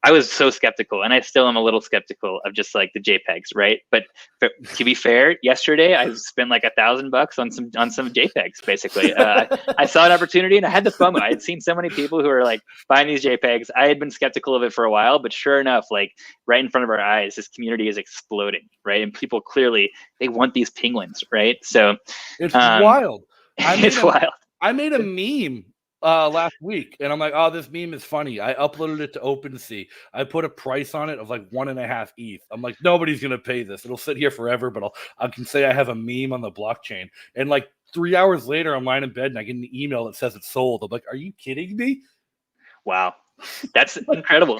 S3: I was so skeptical, and I still am a little skeptical of just like the JPEGs, right? But to be fair, yesterday I spent like $1,000 on some JPEGs. Basically, I saw an opportunity, and I had the FOMO. I had seen so many people who were like buying these JPEGs. I had been skeptical of it for a while, but sure enough, like right in front of our eyes, this community is exploding, right? And people clearly they want these penguins, right? So
S1: it's wild.
S3: Wild.
S1: I made a meme last week, and I'm like, oh, this meme is funny. I uploaded it to OpenSea. I put a price on it of like 1.5 ETH. I'm like, nobody's gonna pay this. It'll sit here forever, but I can say I have a meme on the blockchain. And like 3 hours later, I'm lying in bed and I get an email that says it's sold. I'm like, are you kidding me?
S3: Wow. That's incredible.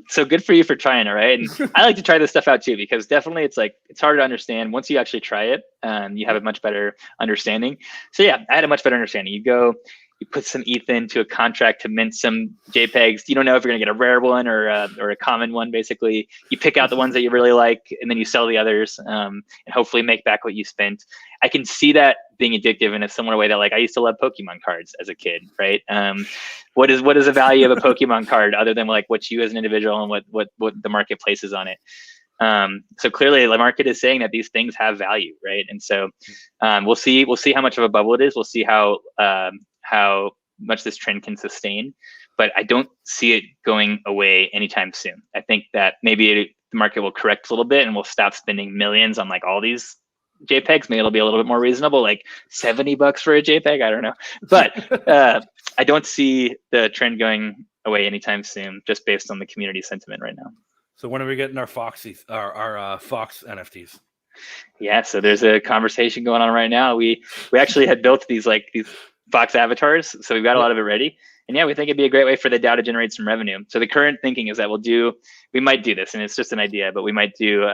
S3: So good for you for trying it, right? And I like to try this stuff out too, because definitely it's harder to understand. Once you actually try it, you have a much better understanding. So yeah, I had a much better understanding. You put some ETH into a contract to mint some JPEGs. You don't know if you're going to get a rare one or a common one. Basically, you pick out the ones that you really like, and then you sell the others, and hopefully make back what you spent. I can see that being addictive in a similar way that like I used to love Pokemon cards as a kid, right? What is the value of a Pokemon card other than like what you as an individual and what the market places on it? So clearly the market is saying that these things have value, right? And so we'll see how much of a bubble it is. We'll see how much this trend can sustain, but I don't see it going away anytime soon. I think that maybe the market will correct a little bit and we'll stop spending millions on like all these JPEGs. Maybe it'll be a little bit more reasonable, like $70 for a JPEG. I don't know, but I don't see the trend going away anytime soon, just based on the community sentiment right now.
S1: So when are we getting our Fox NFTs?
S3: Yeah, so there's a conversation going on right now. We actually had built these Fox avatars, so we've got a lot of it ready. And yeah, we think it'd be a great way for the DAO to generate some revenue. So the current thinking is that we might do this, and it's just an idea, but we might do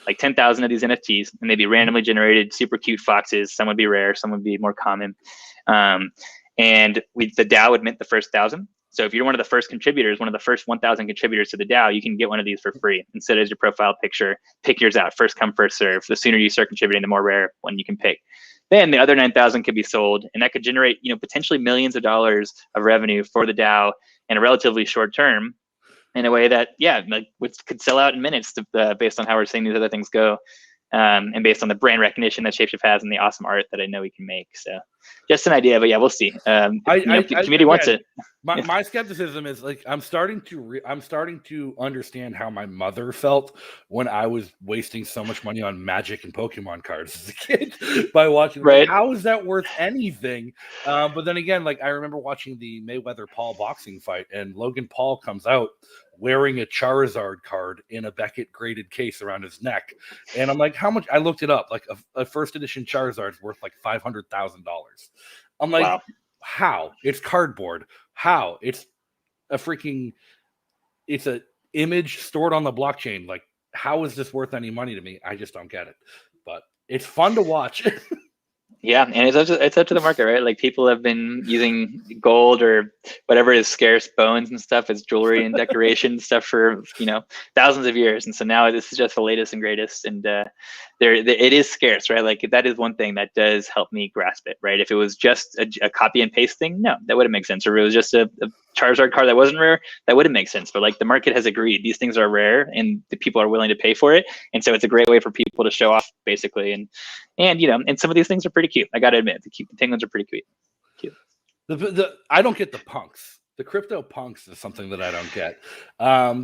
S3: like 10,000 of these NFTs, and they'd be randomly generated, super cute foxes. Some would be rare, some would be more common. And the DAO would mint the first 1,000. So if you're one of the first contributors, one of the first 1,000 contributors to the DAO, you can get one of these for free. Instead as your profile picture, pick yours out. First come, first serve. The sooner you start contributing, the more rare one you can pick. Then the other 9,000 could be sold, and that could generate, potentially millions of dollars of revenue for the DAO in a relatively short term, in a way that, could sell out in minutes based on how we're seeing these other things go, and based on the brand recognition that Shapeshift has and the awesome art that I know we can make. So just an idea, but yeah, we'll see. The community wants it.
S1: My skepticism is like I'm starting to understand how my mother felt when I was wasting so much money on Magic and Pokemon cards as a kid by watching.
S3: Right.
S1: Like, how is that worth anything? But then again, like I remember watching the Mayweather Paul boxing fight, and Logan Paul comes out wearing a Charizard card in a Beckett graded case around his neck, and I'm like, how much? I looked it up. Like a first edition Charizard is worth like $500,000. I'm like, wow. How? It's cardboard. How? It's an image stored on the blockchain. Like, how is this worth any money to me? I just don't get it. But it's fun to watch.
S3: Yeah, and it's up to the market, right? Like people have been using gold or whatever is scarce, bones and stuff as jewelry and decoration stuff for thousands of years, and so now this is just the latest and greatest, and it is scarce, right? Like that is one thing that does help me grasp it, right? If it was just a copy and paste thing, no, that wouldn't make sense. Or if it was just a Charizard card that wasn't rare, that wouldn't make sense. But like the market has agreed these things are rare and the people are willing to pay for it, and so it's a great way for people to show off, basically. And some of these things are pretty cute. I gotta admit, the penguins are pretty cute.
S1: I don't get the punks. The crypto punks is something that I don't get.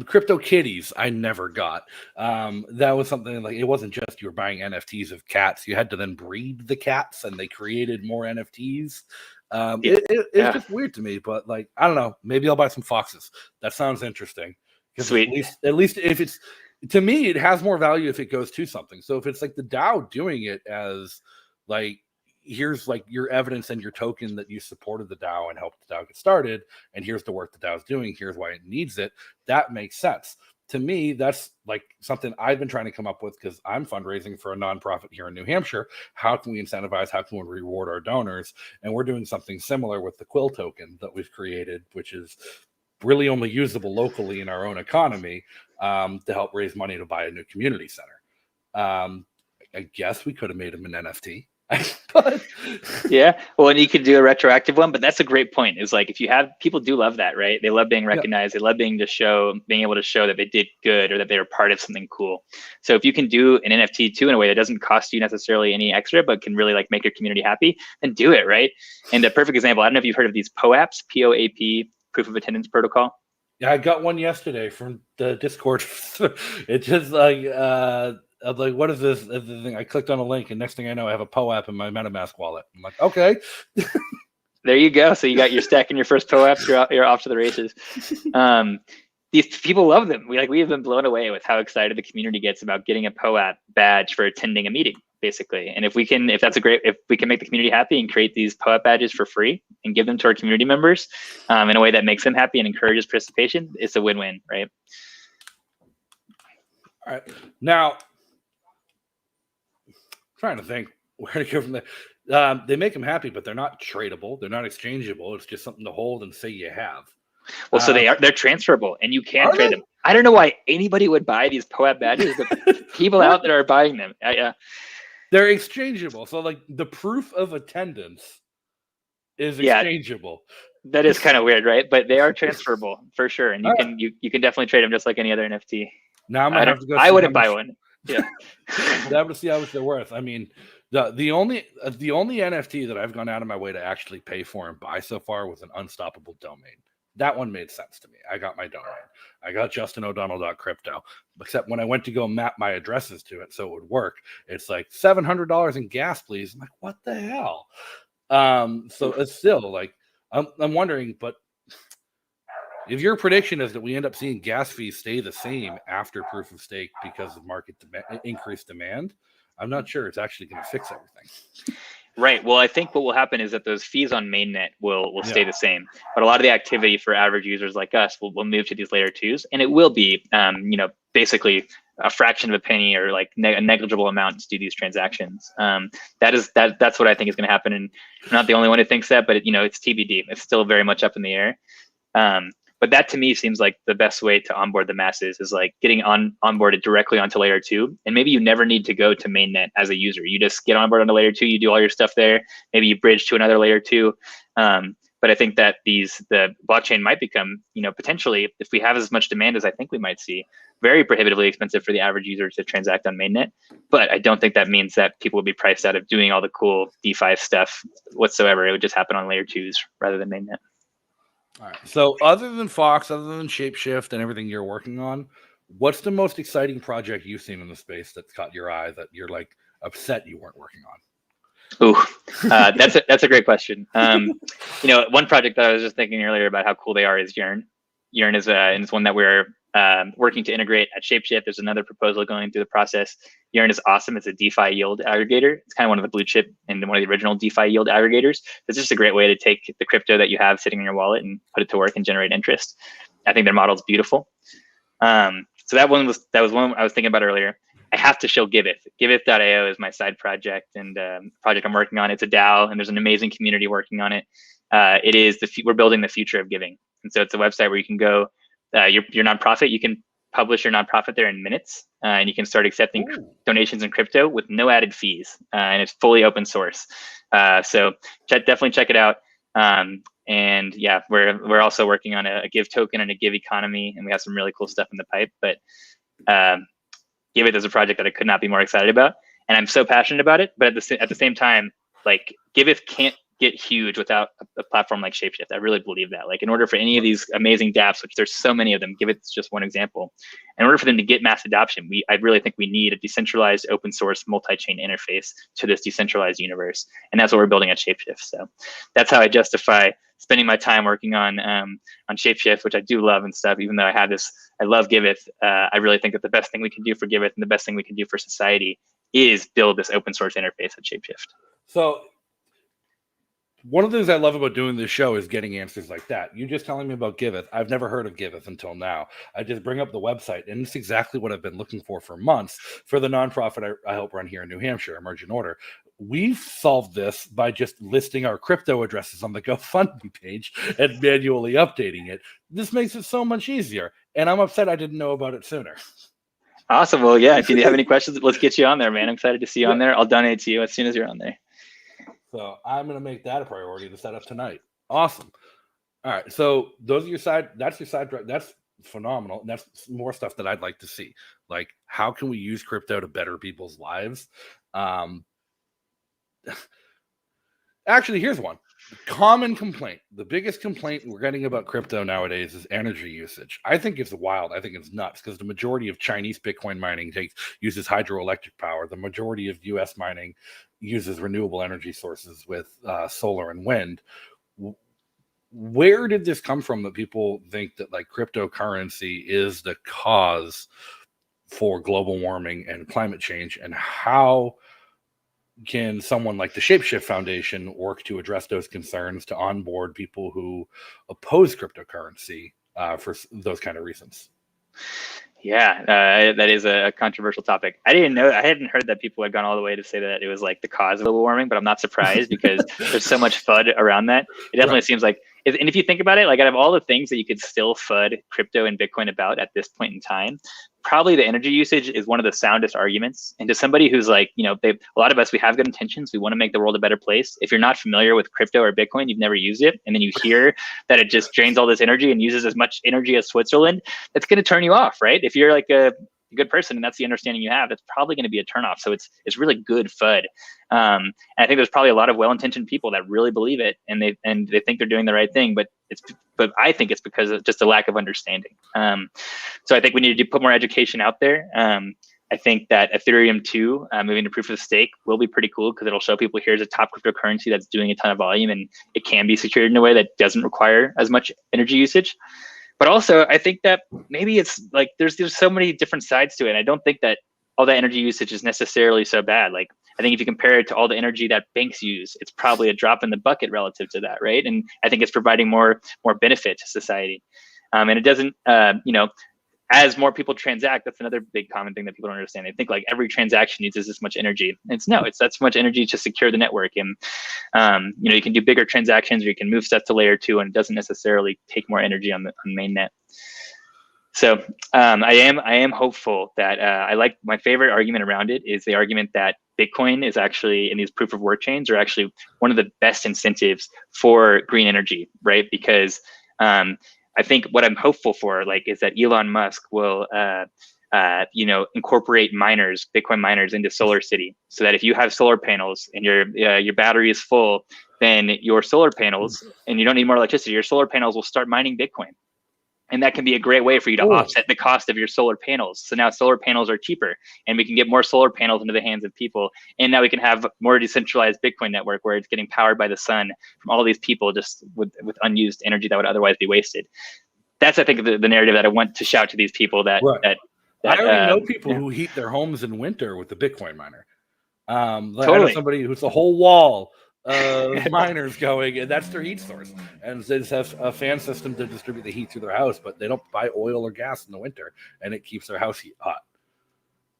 S1: Crypto kitties, I never got. That was something like, it wasn't just you were buying NFTs of cats. You had to then breed the cats, and they created more NFTs. It's just weird to me, but like, I don't know, maybe I'll buy some Foxes. That sounds interesting.
S3: Sweet.
S1: At least if it's, to me, it has more value if it goes to something. So if it's like the DAO doing it as like, here's like your evidence and your token that you supported the DAO and helped the DAO get started, and here's the work the DAO is doing, here's why it needs it, that makes sense. To me, that's like something I've been trying to come up with because I'm fundraising for a nonprofit here in New Hampshire. How can we incentivize? How can we reward our donors? And we're doing something similar with the Quill token that we've created, which is really only usable locally in our own economy, to help raise money to buy a new community center. I guess we could have made them an NFT. But
S3: yeah, well, and you could do a retroactive one, but that's a great point. Is like, if you have, people do love that, right? They love being recognized. They love being able to show that they did good or that they were part of something cool. So if you can do an NFT too in a way that doesn't cost you necessarily any extra, but can really like make your community happy, then do it, right? And a perfect example, I don't know if you've heard of these POAPs, POAP, proof of attendance protocol.
S1: Yeah, I got one yesterday from the Discord. It's just like, I'm like, what is this? Thing? I clicked on a link, and next thing I know, I have a POAP in my MetaMask wallet. I'm like, okay.
S3: There you go. So you got your stack and your first POAPs. You're off to the races. These people love them. We have been blown away with how excited the community gets about getting a POAP badge for attending a meeting, basically. And if we can make the community happy and create these POAP badges for free and give them to our community members in a way that makes them happy and encourages participation, it's a win-win, right?
S1: All right. Now, trying to think where to go from there. They make them happy, but they're not tradable. They're not exchangeable. It's just something to hold and say you have.
S3: Well, so they're transferable and you can trade them. I don't know why anybody would buy these POAP badges, but people out there are buying them.
S1: They're exchangeable. So like the proof of attendance is exchangeable.
S3: That is kind of weird, right? But they are transferable for sure. And you can definitely trade them just like any other NFT.
S1: Now I'm gonna have to go.
S3: I wouldn't buy one. Yeah.
S1: That would see how much they're worth. I mean, the only NFT that I've gone out of my way to actually pay for and buy so far was an unstoppable domain. That one made sense to me. I got my domain. I got justino'donnell.crypto. Except when I went to go map my addresses to it so it would work, it's like $700 in gas, please. I'm like, what the hell? So it's still like, I'm wondering, but if your prediction is that we end up seeing gas fees stay the same after proof of stake because of market increased demand, I'm not sure it's actually going to fix everything.
S3: Right. Well, I think what will happen is that those fees on mainnet will stay the same, but a lot of the activity for average users like us will move to these layer 2s, and it will be, basically a fraction of a penny or like a negligible amount to do these transactions. That's what I think is going to happen, and I'm not the only one who thinks that, but it's TBD. It's still very much up in the air. But that to me seems like the best way to onboard the masses is like getting onboarded directly onto layer 2. And maybe you never need to go to mainnet as a user. You just get on board onto layer 2, you do all your stuff there. Maybe you bridge to another layer 2. But I think that the blockchain might become, potentially, if we have as much demand as I think we might see, very prohibitively expensive for the average user to transact on mainnet. But I don't think that means that people will be priced out of doing all the cool DeFi stuff whatsoever. It would just happen on layer 2s rather than mainnet.
S1: All right. So other than Fox, other than Shapeshift and everything you're working on, what's the most exciting project you've seen in the space that's caught your eye that you're like upset you weren't working on?
S3: Ooh, that's a great question. One project that I was just thinking earlier about how cool they are is Yearn. Yearn is one that we're working to integrate at Shapeshift. There's another proposal going through the process. Yearn is awesome. It's a DeFi yield aggregator. It's kind of one of the blue chip and one of the original DeFi yield aggregators. It's just a great way to take the crypto that you have sitting in your wallet and put it to work and generate interest. I think their model is beautiful. So that was one I was thinking about earlier. I have to show Giveth. Giveth.io is my side project and project I'm working on. It's a DAO and there's an amazing community working on it. We're building the future of giving. And so it's a website where you can go, your nonprofit, you can publish your nonprofit there in minutes, and you can start accepting donations in crypto with no added fees, and it's fully open source. So definitely check it out. And yeah, we're also working on a give token and a give economy, and we have some really cool stuff in the pipe. But Giveth is a project that I could not be more excited about, and I'm so passionate about it. But at the same time, like Giveth get huge without a platform like Shapeshift. I really believe that. Like in order for any of these amazing dApps, which there's so many of them, give it just one example, in order for them to get mass adoption, I really think we need a decentralized open source multi-chain interface to this decentralized universe. And that's what we're building at Shapeshift. So that's how I justify spending my time working on Shapeshift, which I do love and stuff, even though I love Giveth. I really think that the best thing we can do for Giveth and the best thing we can do for society is build this open source interface at Shapeshift.
S1: So one of the things I love about doing this show is getting answers like that. You just telling me about Giveth. I've never heard of Giveth until now. I just bring up the website, and it's exactly what I've been looking for months for the nonprofit I help run here in New Hampshire, Emergent Order. We've solved this by just listing our crypto addresses on the GoFundMe page and manually updating it. This makes it so much easier, and I'm upset I didn't know about it sooner.
S3: Awesome. Well, yeah, if you have any questions, let's get you on there, man. I'm excited to see you on there. I'll donate to you as soon as you're on there.
S1: So I'm going to make that a priority to set up tonight. Awesome. All right. So those are your side. That's your side. That's phenomenal. And that's more stuff that I'd like to see. Like, how can we use crypto to better people's lives? Actually, here's one. Common complaint. The biggest complaint we're getting about crypto nowadays is energy usage. I think it's wild. I think it's nuts because the majority of Chinese Bitcoin mining uses hydroelectric power. The majority of U.S. mining uses renewable energy sources with solar and wind. Where did this come from that people think that like cryptocurrency is the cause for global warming and climate change, and how can someone like the Shapeshift Foundation work to address those concerns to onboard people who oppose cryptocurrency for those kind of reasons?
S3: Yeah, that is a controversial topic. I hadn't heard that people had gone all the way to say that it was like the cause of global warming, but I'm not surprised because there's so much FUD around that. It definitely seems like, and if you think about it, like out of all the things that you could still FUD crypto and Bitcoin about at this point in time, probably the energy usage is one of the soundest arguments. And to somebody who's like, a lot of us, we have good intentions. We want to make the world a better place. If you're not familiar with crypto or Bitcoin, you've never used it, and then you hear that it just drains all this energy and uses as much energy as Switzerland, that's going to turn you off, right? If you're like a good person and that's the understanding you have, that's probably going to be a turnoff. So it's really good FUD. And I think there's probably a lot of well-intentioned people that really believe it, and they think they're doing the right thing, but I think it's because of just a lack of understanding. So I think we need to put more education out there. I think that Ethereum 2, moving to proof of stake, will be pretty cool because it'll show people here's a top cryptocurrency that's doing a ton of volume, and it can be secured in a way that doesn't require as much energy usage. But also, I think that maybe it's like there's so many different sides to it. And I don't think that all that energy usage is necessarily so bad. Like, I think if you compare it to all the energy that banks use, it's probably a drop in the bucket relative to that, right? And I think it's providing more benefit to society. And it doesn't, as more people transact, that's another big common thing that people don't understand. They think like every transaction uses this much energy. It's that's much energy to secure the network. And, you can do bigger transactions, or you can move stuff to layer 2, and it doesn't necessarily take more energy on mainnet. So I am hopeful that I like my favorite argument around it is the argument that Bitcoin is actually, in these proof of work chains, are actually one of the best incentives for green energy, right? Because I think what I'm hopeful for, is that Elon Musk will, incorporate Bitcoin miners into Solar City, so that if you have solar panels and your battery is full, then your solar panels, and you don't need more electricity, your solar panels will start mining Bitcoin. And that can be a great way for you to offset the cost of your solar panels. So now solar panels are cheaper, and we can get more solar panels into the hands of people. And now we can have more decentralized Bitcoin network where it's getting powered by the sun from all of these people just with unused energy that would otherwise be wasted. That's, I think, the narrative that I want to shout to these people that
S1: I already know people who heat their homes in winter with the Bitcoin miner. Totally. I know somebody who's a whole wall of miners going, and that's their heat source. And they just have a fan system to distribute the heat through their house, but they don't buy oil or gas in the winter, and it keeps their house heat hot.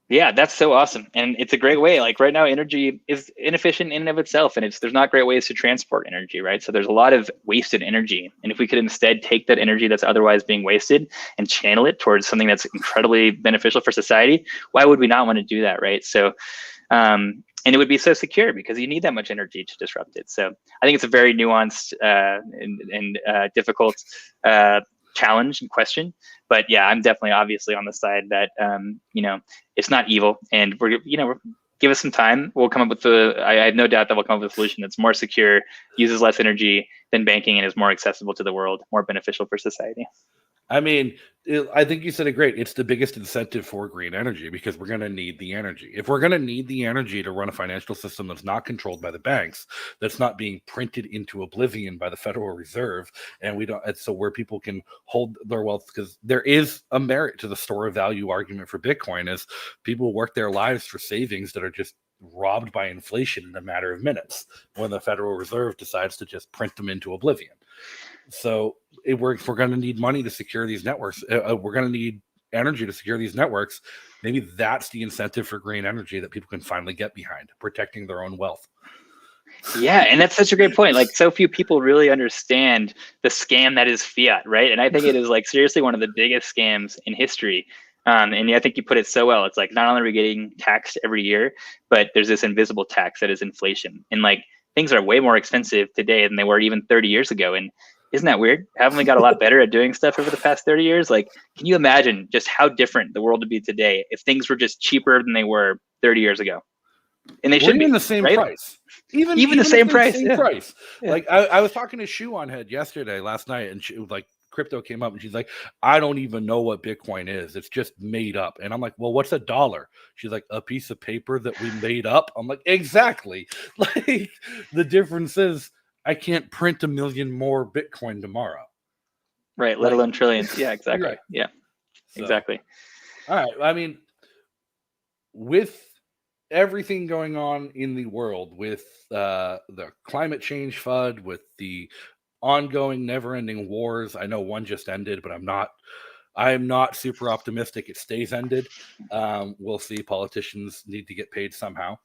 S3: Yeah, that's so awesome. And it's a great way. Like right now, energy is inefficient in and of itself, and there's not great ways to transport energy, right? So there's a lot of wasted energy. And if we could instead take that energy that's otherwise being wasted and channel it towards something that's incredibly beneficial for society, why would we not want to do that, right? So, and it would be so secure because you need that much energy to disrupt it. So I think it's a very nuanced and difficult challenge and question. But yeah, I'm definitely obviously on the side that, it's not evil. And we're give us some time. We'll come up with I have no doubt that we'll come up with a solution that's more secure, uses less energy than banking, and is more accessible to the world, more beneficial for society.
S1: I mean, I think you said it great. It's the biggest incentive for green energy because we're going to need the energy. If we're going to need the energy to run a financial system that's not controlled by the banks, that's not being printed into oblivion by the Federal Reserve, and we don't, so where people can hold their wealth, because there is a merit to the store of value argument for Bitcoin, is people work their lives for savings that are just robbed by inflation in a matter of minutes when the Federal Reserve decides to just print them into oblivion. So if we're going to need money to secure these networks, we're going to need energy to secure these networks. Maybe that's the incentive for green energy that people can finally get behind, protecting their own wealth.
S3: Yeah, and that's such a great point. Like, so few people really understand the scam that is fiat, right? And I think it is like seriously one of the biggest scams in history. And I think you put it so well. It's like not only are we getting taxed every year, but there's this invisible tax that is inflation. And like things are way more expensive today than they were even 30 years ago. And isn't that weird? Haven't we got a lot better at doing stuff over the past 30 years? Like, can you imagine just how different the world would be today if things were just cheaper than they were 30 years ago? And they should be
S1: the same
S3: right?
S1: price. Even
S3: the same price.
S1: Same price. Yeah. Like I was talking to Shoe on Head last night, and she like crypto came up, and she's like, I don't even know what Bitcoin is. It's just made up. And I'm like, well, what's $1? She's like, a piece of paper that we made up. I'm like, exactly. Like the difference is I can't print 1 million more Bitcoin tomorrow.
S3: Right. Let alone trillions. Yeah, exactly. Right. Yeah, so, exactly.
S1: All right. I mean, with everything going on in the world, with the climate change FUD, with the ongoing never-ending wars. I know one just ended, but I'm not super optimistic it stays ended. We'll see. Politicians need to get paid somehow.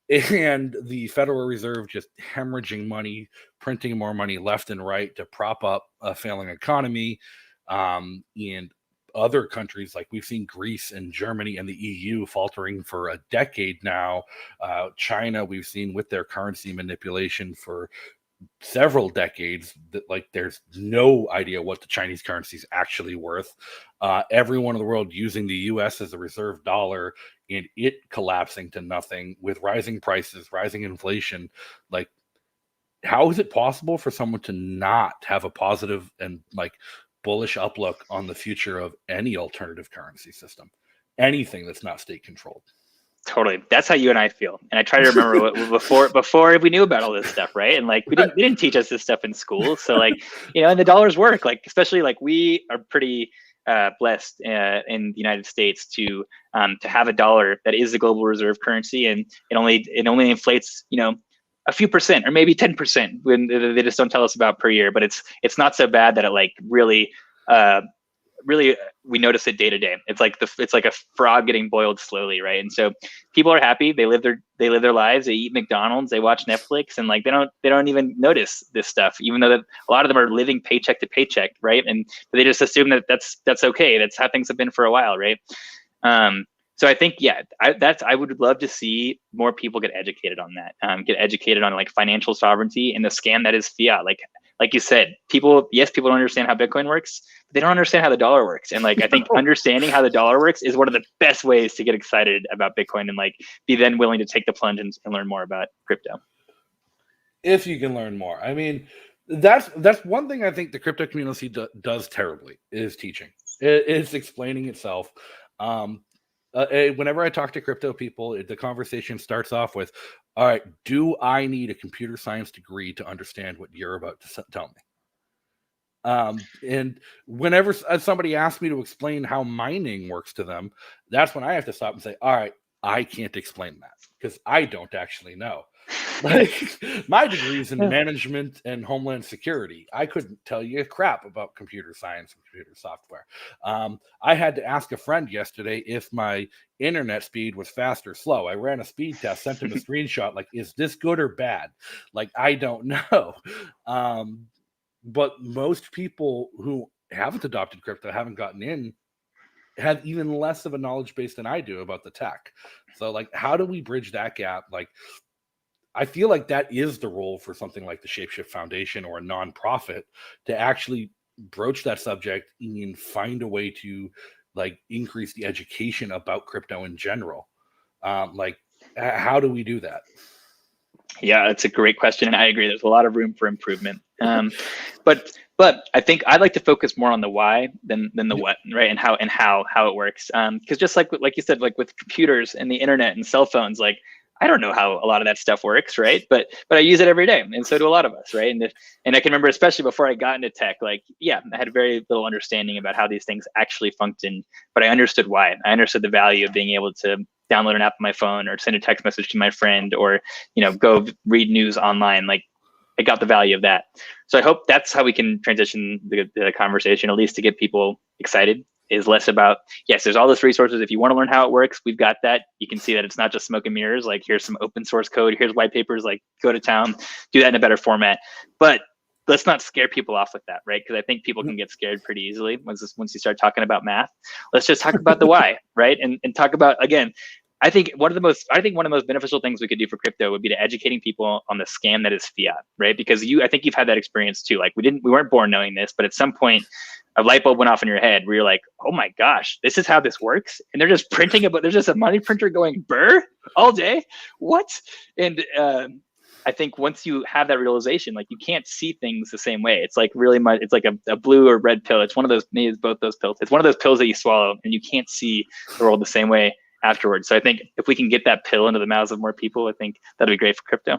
S1: And the Federal Reserve just hemorrhaging money, printing more money left and right to prop up a failing economy. And other countries, like we've seen Greece and Germany and the EU faltering for a decade now. China, we've seen with their currency manipulation for several decades, that like there's no idea what the Chinese currency is actually worth. Everyone in the world using the US as a reserve dollar, and it collapsing to nothing with rising prices, rising inflation. Like, how is it possible for someone to not have a positive and like bullish outlook on the future of any alternative currency system, anything that's not state controlled?
S3: Totally. That's how you and I feel. And I try to remember what before we knew about all this stuff, right? And like they didn't teach us this stuff in school. So like, and the dollars work. Like, especially like we are pretty blessed in the United States to have a dollar that is the global reserve currency, and it only inflates, a few percent or maybe 10% when they just don't tell us about per year. But it's not so bad that it like really we notice it day to day. It's like a frog getting boiled slowly, right? And so people are happy. They live their lives. They eat McDonald's. They watch Netflix, and like they don't even notice this stuff, even though a lot of them are living paycheck to paycheck, right? And they just assume that that's okay. That's how things have been for a while, right? So I think, I would love to see more people get educated on that, get educated on like financial sovereignty and the scam that is fiat. Like you said, people don't understand how Bitcoin works, but they don't understand how the dollar works. And like, I think understanding how the dollar works is one of the best ways to get excited about Bitcoin and like be then willing to take the plunge and learn more about crypto.
S1: If you can learn more. I mean, that's one thing I think the crypto community does terribly, is teaching. It's explaining itself. Whenever I talk to crypto people, the conversation starts off with, all right, do I need a computer science degree to understand what you're about to tell me? And whenever somebody asks me to explain how mining works to them, that's when I have to stop and say, all right, I can't explain that because I don't actually know. Like, my degree is in management and homeland security. I couldn't tell you crap about computer science and computer software. I had to ask a friend yesterday if my internet speed was fast or slow. I ran a speed test, sent him a screenshot, like, is this good or bad? Like, I don't know. But most people who haven't adopted crypto, haven't gotten in, have even less of a knowledge base than I do about the tech. So like, how do we bridge that gap? Like, I feel like that is the role for something like the Shapeshift Foundation or a nonprofit to actually broach that subject and find a way to like increase the education about crypto in general. Like, How do we do that?
S3: Yeah, that's a great question, and I agree. There's a lot of room for improvement. But I think I'd like to focus more on the why than the what, right? And how it works. Because just like you said, like with computers and the internet and cell phones, like I don't know how a lot of that stuff works, right? But I use it every day, and so do a lot of us, right? And I can remember, especially before I got into tech, like yeah, I had very little understanding about how these things actually function, but I understood why. I understood the value of being able to download an app on my phone or send a text message to my friend or go read news online. Like I got the value of that. So I hope that's how we can transition the conversation, at least to get people excited, is less about, yes, there's all this resources. If you want to learn how it works, we've got that. You can see that it's not just smoke and mirrors. Like here's some open source code, here's white papers, like go to town, do that in a better format. But let's not scare people off with that, right? Because I think people can get scared pretty easily once you start talking about math. Let's just talk about the why, right? And talk about, again, I think one of the most beneficial things we could do for crypto would be to educating people on the scam that is fiat, right? Because I think you've had that experience too. Like we weren't born knowing this, but at some point a light bulb went off in your head where you're like, oh my gosh, this is how this works. And they're just printing there's just a money printer going burr all day. What? And I think once you have that realization, like you can't see things the same way. It's like really much, it's like a blue or red pill. It's one of those, maybe it's both those pills. It's one of those pills that you swallow and you can't see the world the same way afterwards. So I think if we can get that pill into the mouths of more people, I think that'd be great for crypto.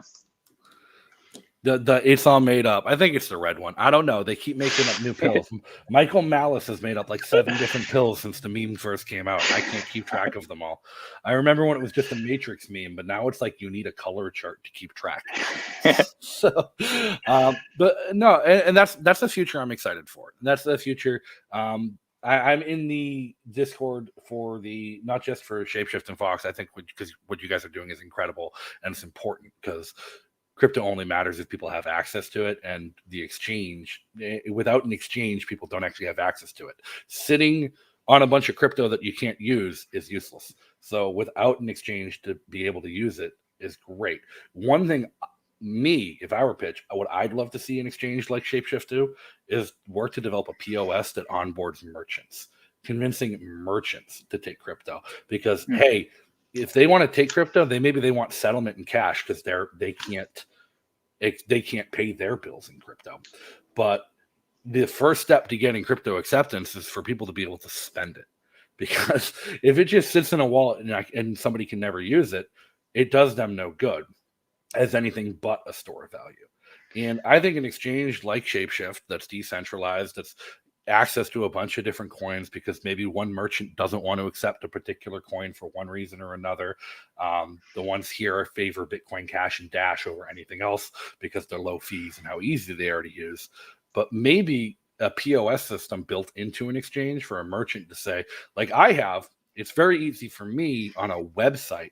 S1: The it's all made up. I think it's the red one. I don't know. They keep making up new pills. Michael Malice has made up like 7 different pills since the meme first came out. I can't keep track of them all. I remember when it was just a Matrix meme, but now it's like you need a color chart to keep track. So, but no, and that's the future I'm excited for. That's the future. I'm in the Discord for not just for Shapeshift and Fox. I think because what you guys are doing is incredible and it's important because crypto only matters if people have access to it, and the exchange, without an exchange, people don't actually have access to it. Sitting on a bunch of crypto that you can't use is useless. So without an exchange to be able to use it is great. One thing, if I were pitch, what I'd love to see an exchange like Shapeshift do is work to develop a POS that onboards merchants, convincing merchants to take crypto. Because hey, if they want to take crypto, maybe they want settlement in cash because they can't pay their bills in crypto. But the first step to getting crypto acceptance is for people to be able to spend it. Because if it just sits in a wallet and somebody can never use it, it does them no good as anything but a store of value. And I think an exchange like Shapeshift that's decentralized, that's access to a bunch of different coins because maybe one merchant doesn't want to accept a particular coin for one reason or another. The ones here favor Bitcoin Cash and Dash over anything else because they're low fees and how easy they are to use. But maybe a POS system built into an exchange for a merchant to say, like I have, it's very easy for me on a website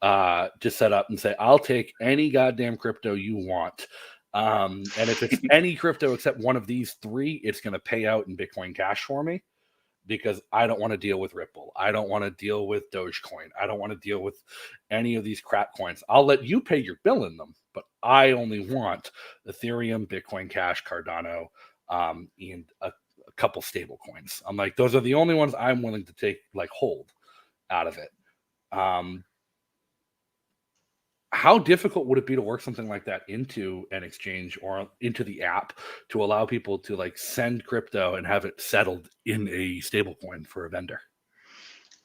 S1: to set up and say, I'll take any goddamn crypto you want. And if it's any crypto except one of these 3, it's going to pay out in Bitcoin Cash for me because I don't want to deal with Ripple. I don't want to deal with Dogecoin. I don't want to deal with any of these crap coins. I'll let you pay your bill in them, but I only want Ethereum, Bitcoin Cash, Cardano, and a couple stable coins. I'm like, those are the only ones I'm willing to take, like hold out of it. How difficult would it be to work something like that into an exchange or into the app to allow people to like send crypto and have it settled in a stable coin for a vendor?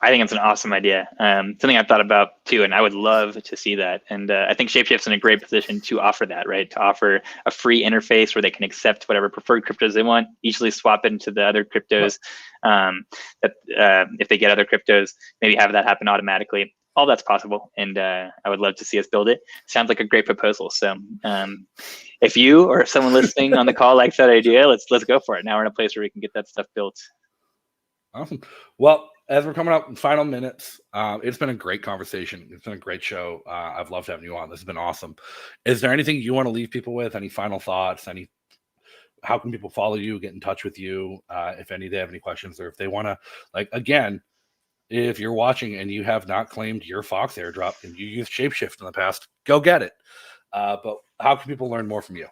S3: I think it's an awesome idea. Something I've thought about too, and I would love to see that. And I think Shapeshift's in a great position to offer that, right? To offer a free interface where they can accept whatever preferred cryptos they want, easily swap it into the other cryptos. If they get other cryptos, maybe have that happen automatically. All that's possible, and I would love to see us build it. Sounds like a great proposal. So if you or someone listening on the call likes that idea, let's go for it. Now we're in a place where we can get that stuff built.
S1: Awesome. Well, as we're coming up in final minutes, it's been a great conversation. It's been a great show. I've loved having you on. This has been awesome. Is there anything you want to leave people with? Any final thoughts? How can people follow you, get in touch with you, if they have any questions, or if they want to, like, again, if you're watching and you have not claimed your Fox airdrop and you used Shapeshift in the past, go get it. But how can people learn more from you?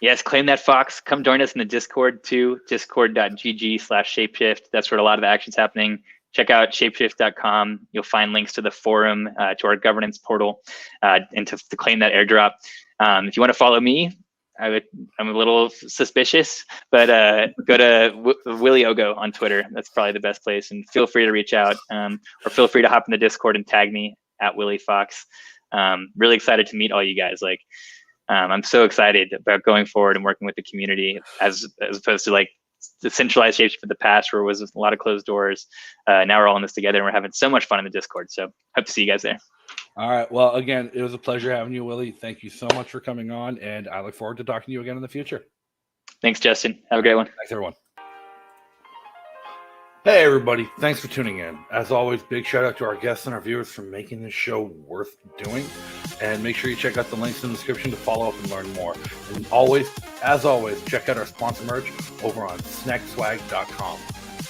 S3: Yes, claim that Fox. Come join us in the Discord too, discord.gg/Shapeshift. That's where a lot of the action's happening. check out shapeshift.com. You'll find links to the forum, to our governance portal, and to claim that airdrop. If you want to follow me, I'm a little suspicious, but go to Willy Ogo on Twitter. That's probably the best place. And feel free to reach out, or feel free to hop in the Discord and tag me at Willy Fox. Really excited to meet all you guys. Like, I'm so excited about going forward and working with the community as opposed to like the centralized Shapeshift of the past, where it was a lot of closed doors. Now we're all in this together and we're having so much fun in the Discord. So hope to see you guys there.
S1: All right. Well, again, it was a pleasure having you, Willy. Thank you so much for coming on, and I look forward to talking to you again in the future.
S3: Thanks, Justin. Have a great one.
S1: Thanks, everyone. Hey, everybody. Thanks for tuning in. As always, big shout out to our guests and our viewers for making this show worth doing. And make sure you check out the links in the description to follow up and learn more. And as always, check out our sponsor merch over on snackswag.com.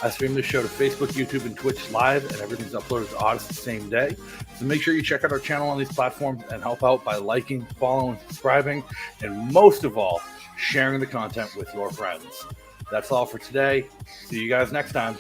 S1: I stream this show to Facebook, YouTube, and Twitch live, and everything's uploaded to Odyssey the same day. So make sure you check out our channel on these platforms and help out by liking, following, subscribing, and most of all, sharing the content with your friends. That's all for today. See you guys next time.